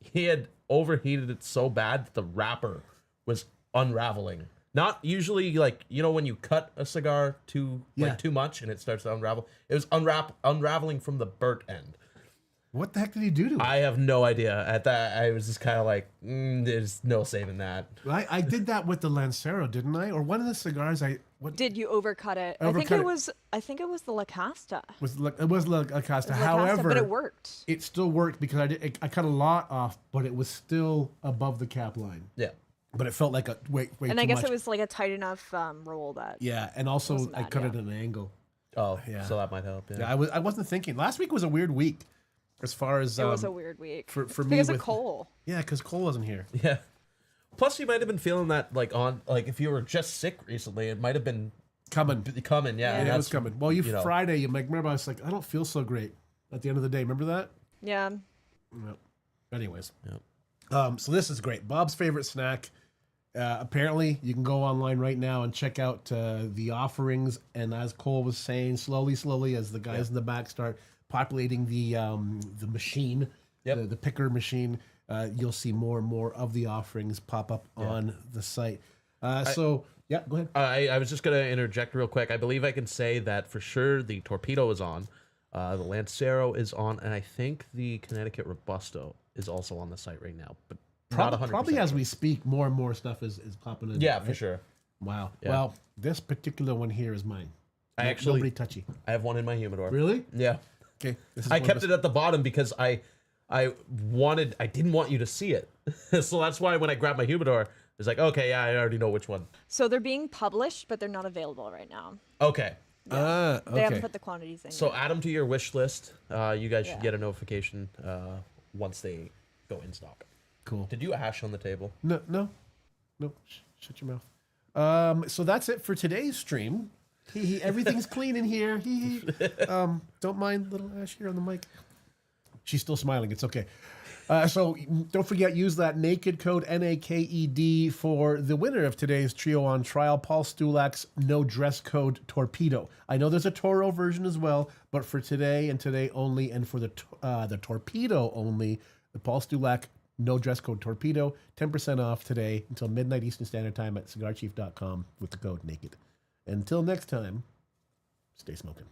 Speaker 3: he had overheated it so bad that the wrapper was unraveling. Not usually like, you know, when you cut a cigar too much and it starts to unravel. It was unraveling from the burnt end.
Speaker 1: What the heck did he do to it?
Speaker 3: I have no idea. At that, I was just kind of like, there's no saving that.
Speaker 1: I did that with the Lancero, didn't I? Or one of the cigars
Speaker 2: Did you overcut it? I think
Speaker 1: Overcut
Speaker 2: it
Speaker 1: it.
Speaker 2: was. I think it was the La Casta.
Speaker 1: was La Casta.
Speaker 2: La
Speaker 1: However,
Speaker 2: Casta, but it worked.
Speaker 1: It still worked because I cut a lot off, but it was still above the cap line.
Speaker 3: Yeah.
Speaker 1: But it felt like a way
Speaker 2: And
Speaker 1: too
Speaker 2: I guess
Speaker 1: much.
Speaker 2: it was like a tight enough roll that.
Speaker 1: Yeah, and also
Speaker 2: Wasn't
Speaker 1: I
Speaker 2: bad,
Speaker 1: cut
Speaker 2: yeah.
Speaker 1: it at an angle.
Speaker 3: Oh,
Speaker 1: Yeah.
Speaker 3: so that might help. Yeah.
Speaker 1: Yeah, I wasn't thinking. Last week was a weird week, as far as
Speaker 2: It was a weird week.
Speaker 1: for
Speaker 2: It's
Speaker 1: me
Speaker 2: because
Speaker 1: with
Speaker 2: of Cole.
Speaker 1: Yeah, because Cole wasn't here.
Speaker 3: Yeah. Plus, you might have been feeling that like if you were just sick recently, it might have been
Speaker 1: Coming.
Speaker 3: coming. Yeah,
Speaker 2: Yeah.
Speaker 3: and
Speaker 1: Yeah, it was
Speaker 3: that's-
Speaker 1: coming. Well,
Speaker 3: you know.
Speaker 1: Friday, you like remember I was like, I don't feel so great at the end of the day. Remember that?
Speaker 2: Yeah.
Speaker 1: No. Anyways.
Speaker 3: Yep.
Speaker 1: So this is great. Bob's favorite snack. Apparently, you can go online right now and check out the offerings. And as Cole was saying, slowly, as the guys in the back start populating the machine,
Speaker 3: Yep.
Speaker 1: the picker machine, you'll see more and more of the offerings pop up on the site. So, yeah, go ahead.
Speaker 3: I was just going to interject real quick. I believe I can say that for sure the Torpedo is on, the Lancero is on, and I think the Connecticut Robusto is also on the site right now. But not 100%.
Speaker 1: Probably as we speak, more and more stuff is popping in.
Speaker 3: Yeah,
Speaker 1: right?
Speaker 3: for sure.
Speaker 1: Wow.
Speaker 3: Yeah.
Speaker 1: Well, this particular one here is mine.
Speaker 3: I actually
Speaker 1: Nobody touchy.
Speaker 3: I have one in my humidor.
Speaker 1: Really?
Speaker 3: Yeah.
Speaker 1: Okay. This is
Speaker 3: I
Speaker 1: one
Speaker 3: kept
Speaker 1: of
Speaker 3: it at the bottom because I didn't want you to see it. So that's why when I grabbed my humidor, it's like, okay, yeah, I already know which one.
Speaker 2: So they're being published, but they're not available right now.
Speaker 3: Okay.
Speaker 2: They
Speaker 1: okay.
Speaker 2: haven't put the quantities in.
Speaker 3: So
Speaker 2: yet.
Speaker 3: add them to your wish list. You guys should
Speaker 2: Yeah.
Speaker 3: get a notification once they go in stock.
Speaker 1: Cool.
Speaker 3: Did you ash on the table?
Speaker 1: No. Shut your mouth. So that's it for today's stream. Everything's clean in here. Don't mind little Ash here on the mic. She's still smiling. It's okay. So don't forget, use that naked code NAKED for the winner of today's Trio on Trial, Paul Stulak's No Dress Code Torpedo. I know there's a Toro version as well, but for today and today only, and for the Torpedo only, the Paul Stulak No Dress Code Torpedo, 10% off today until midnight Eastern Standard Time at cigarchief.com with the code NAKED. Until next time, stay smoking.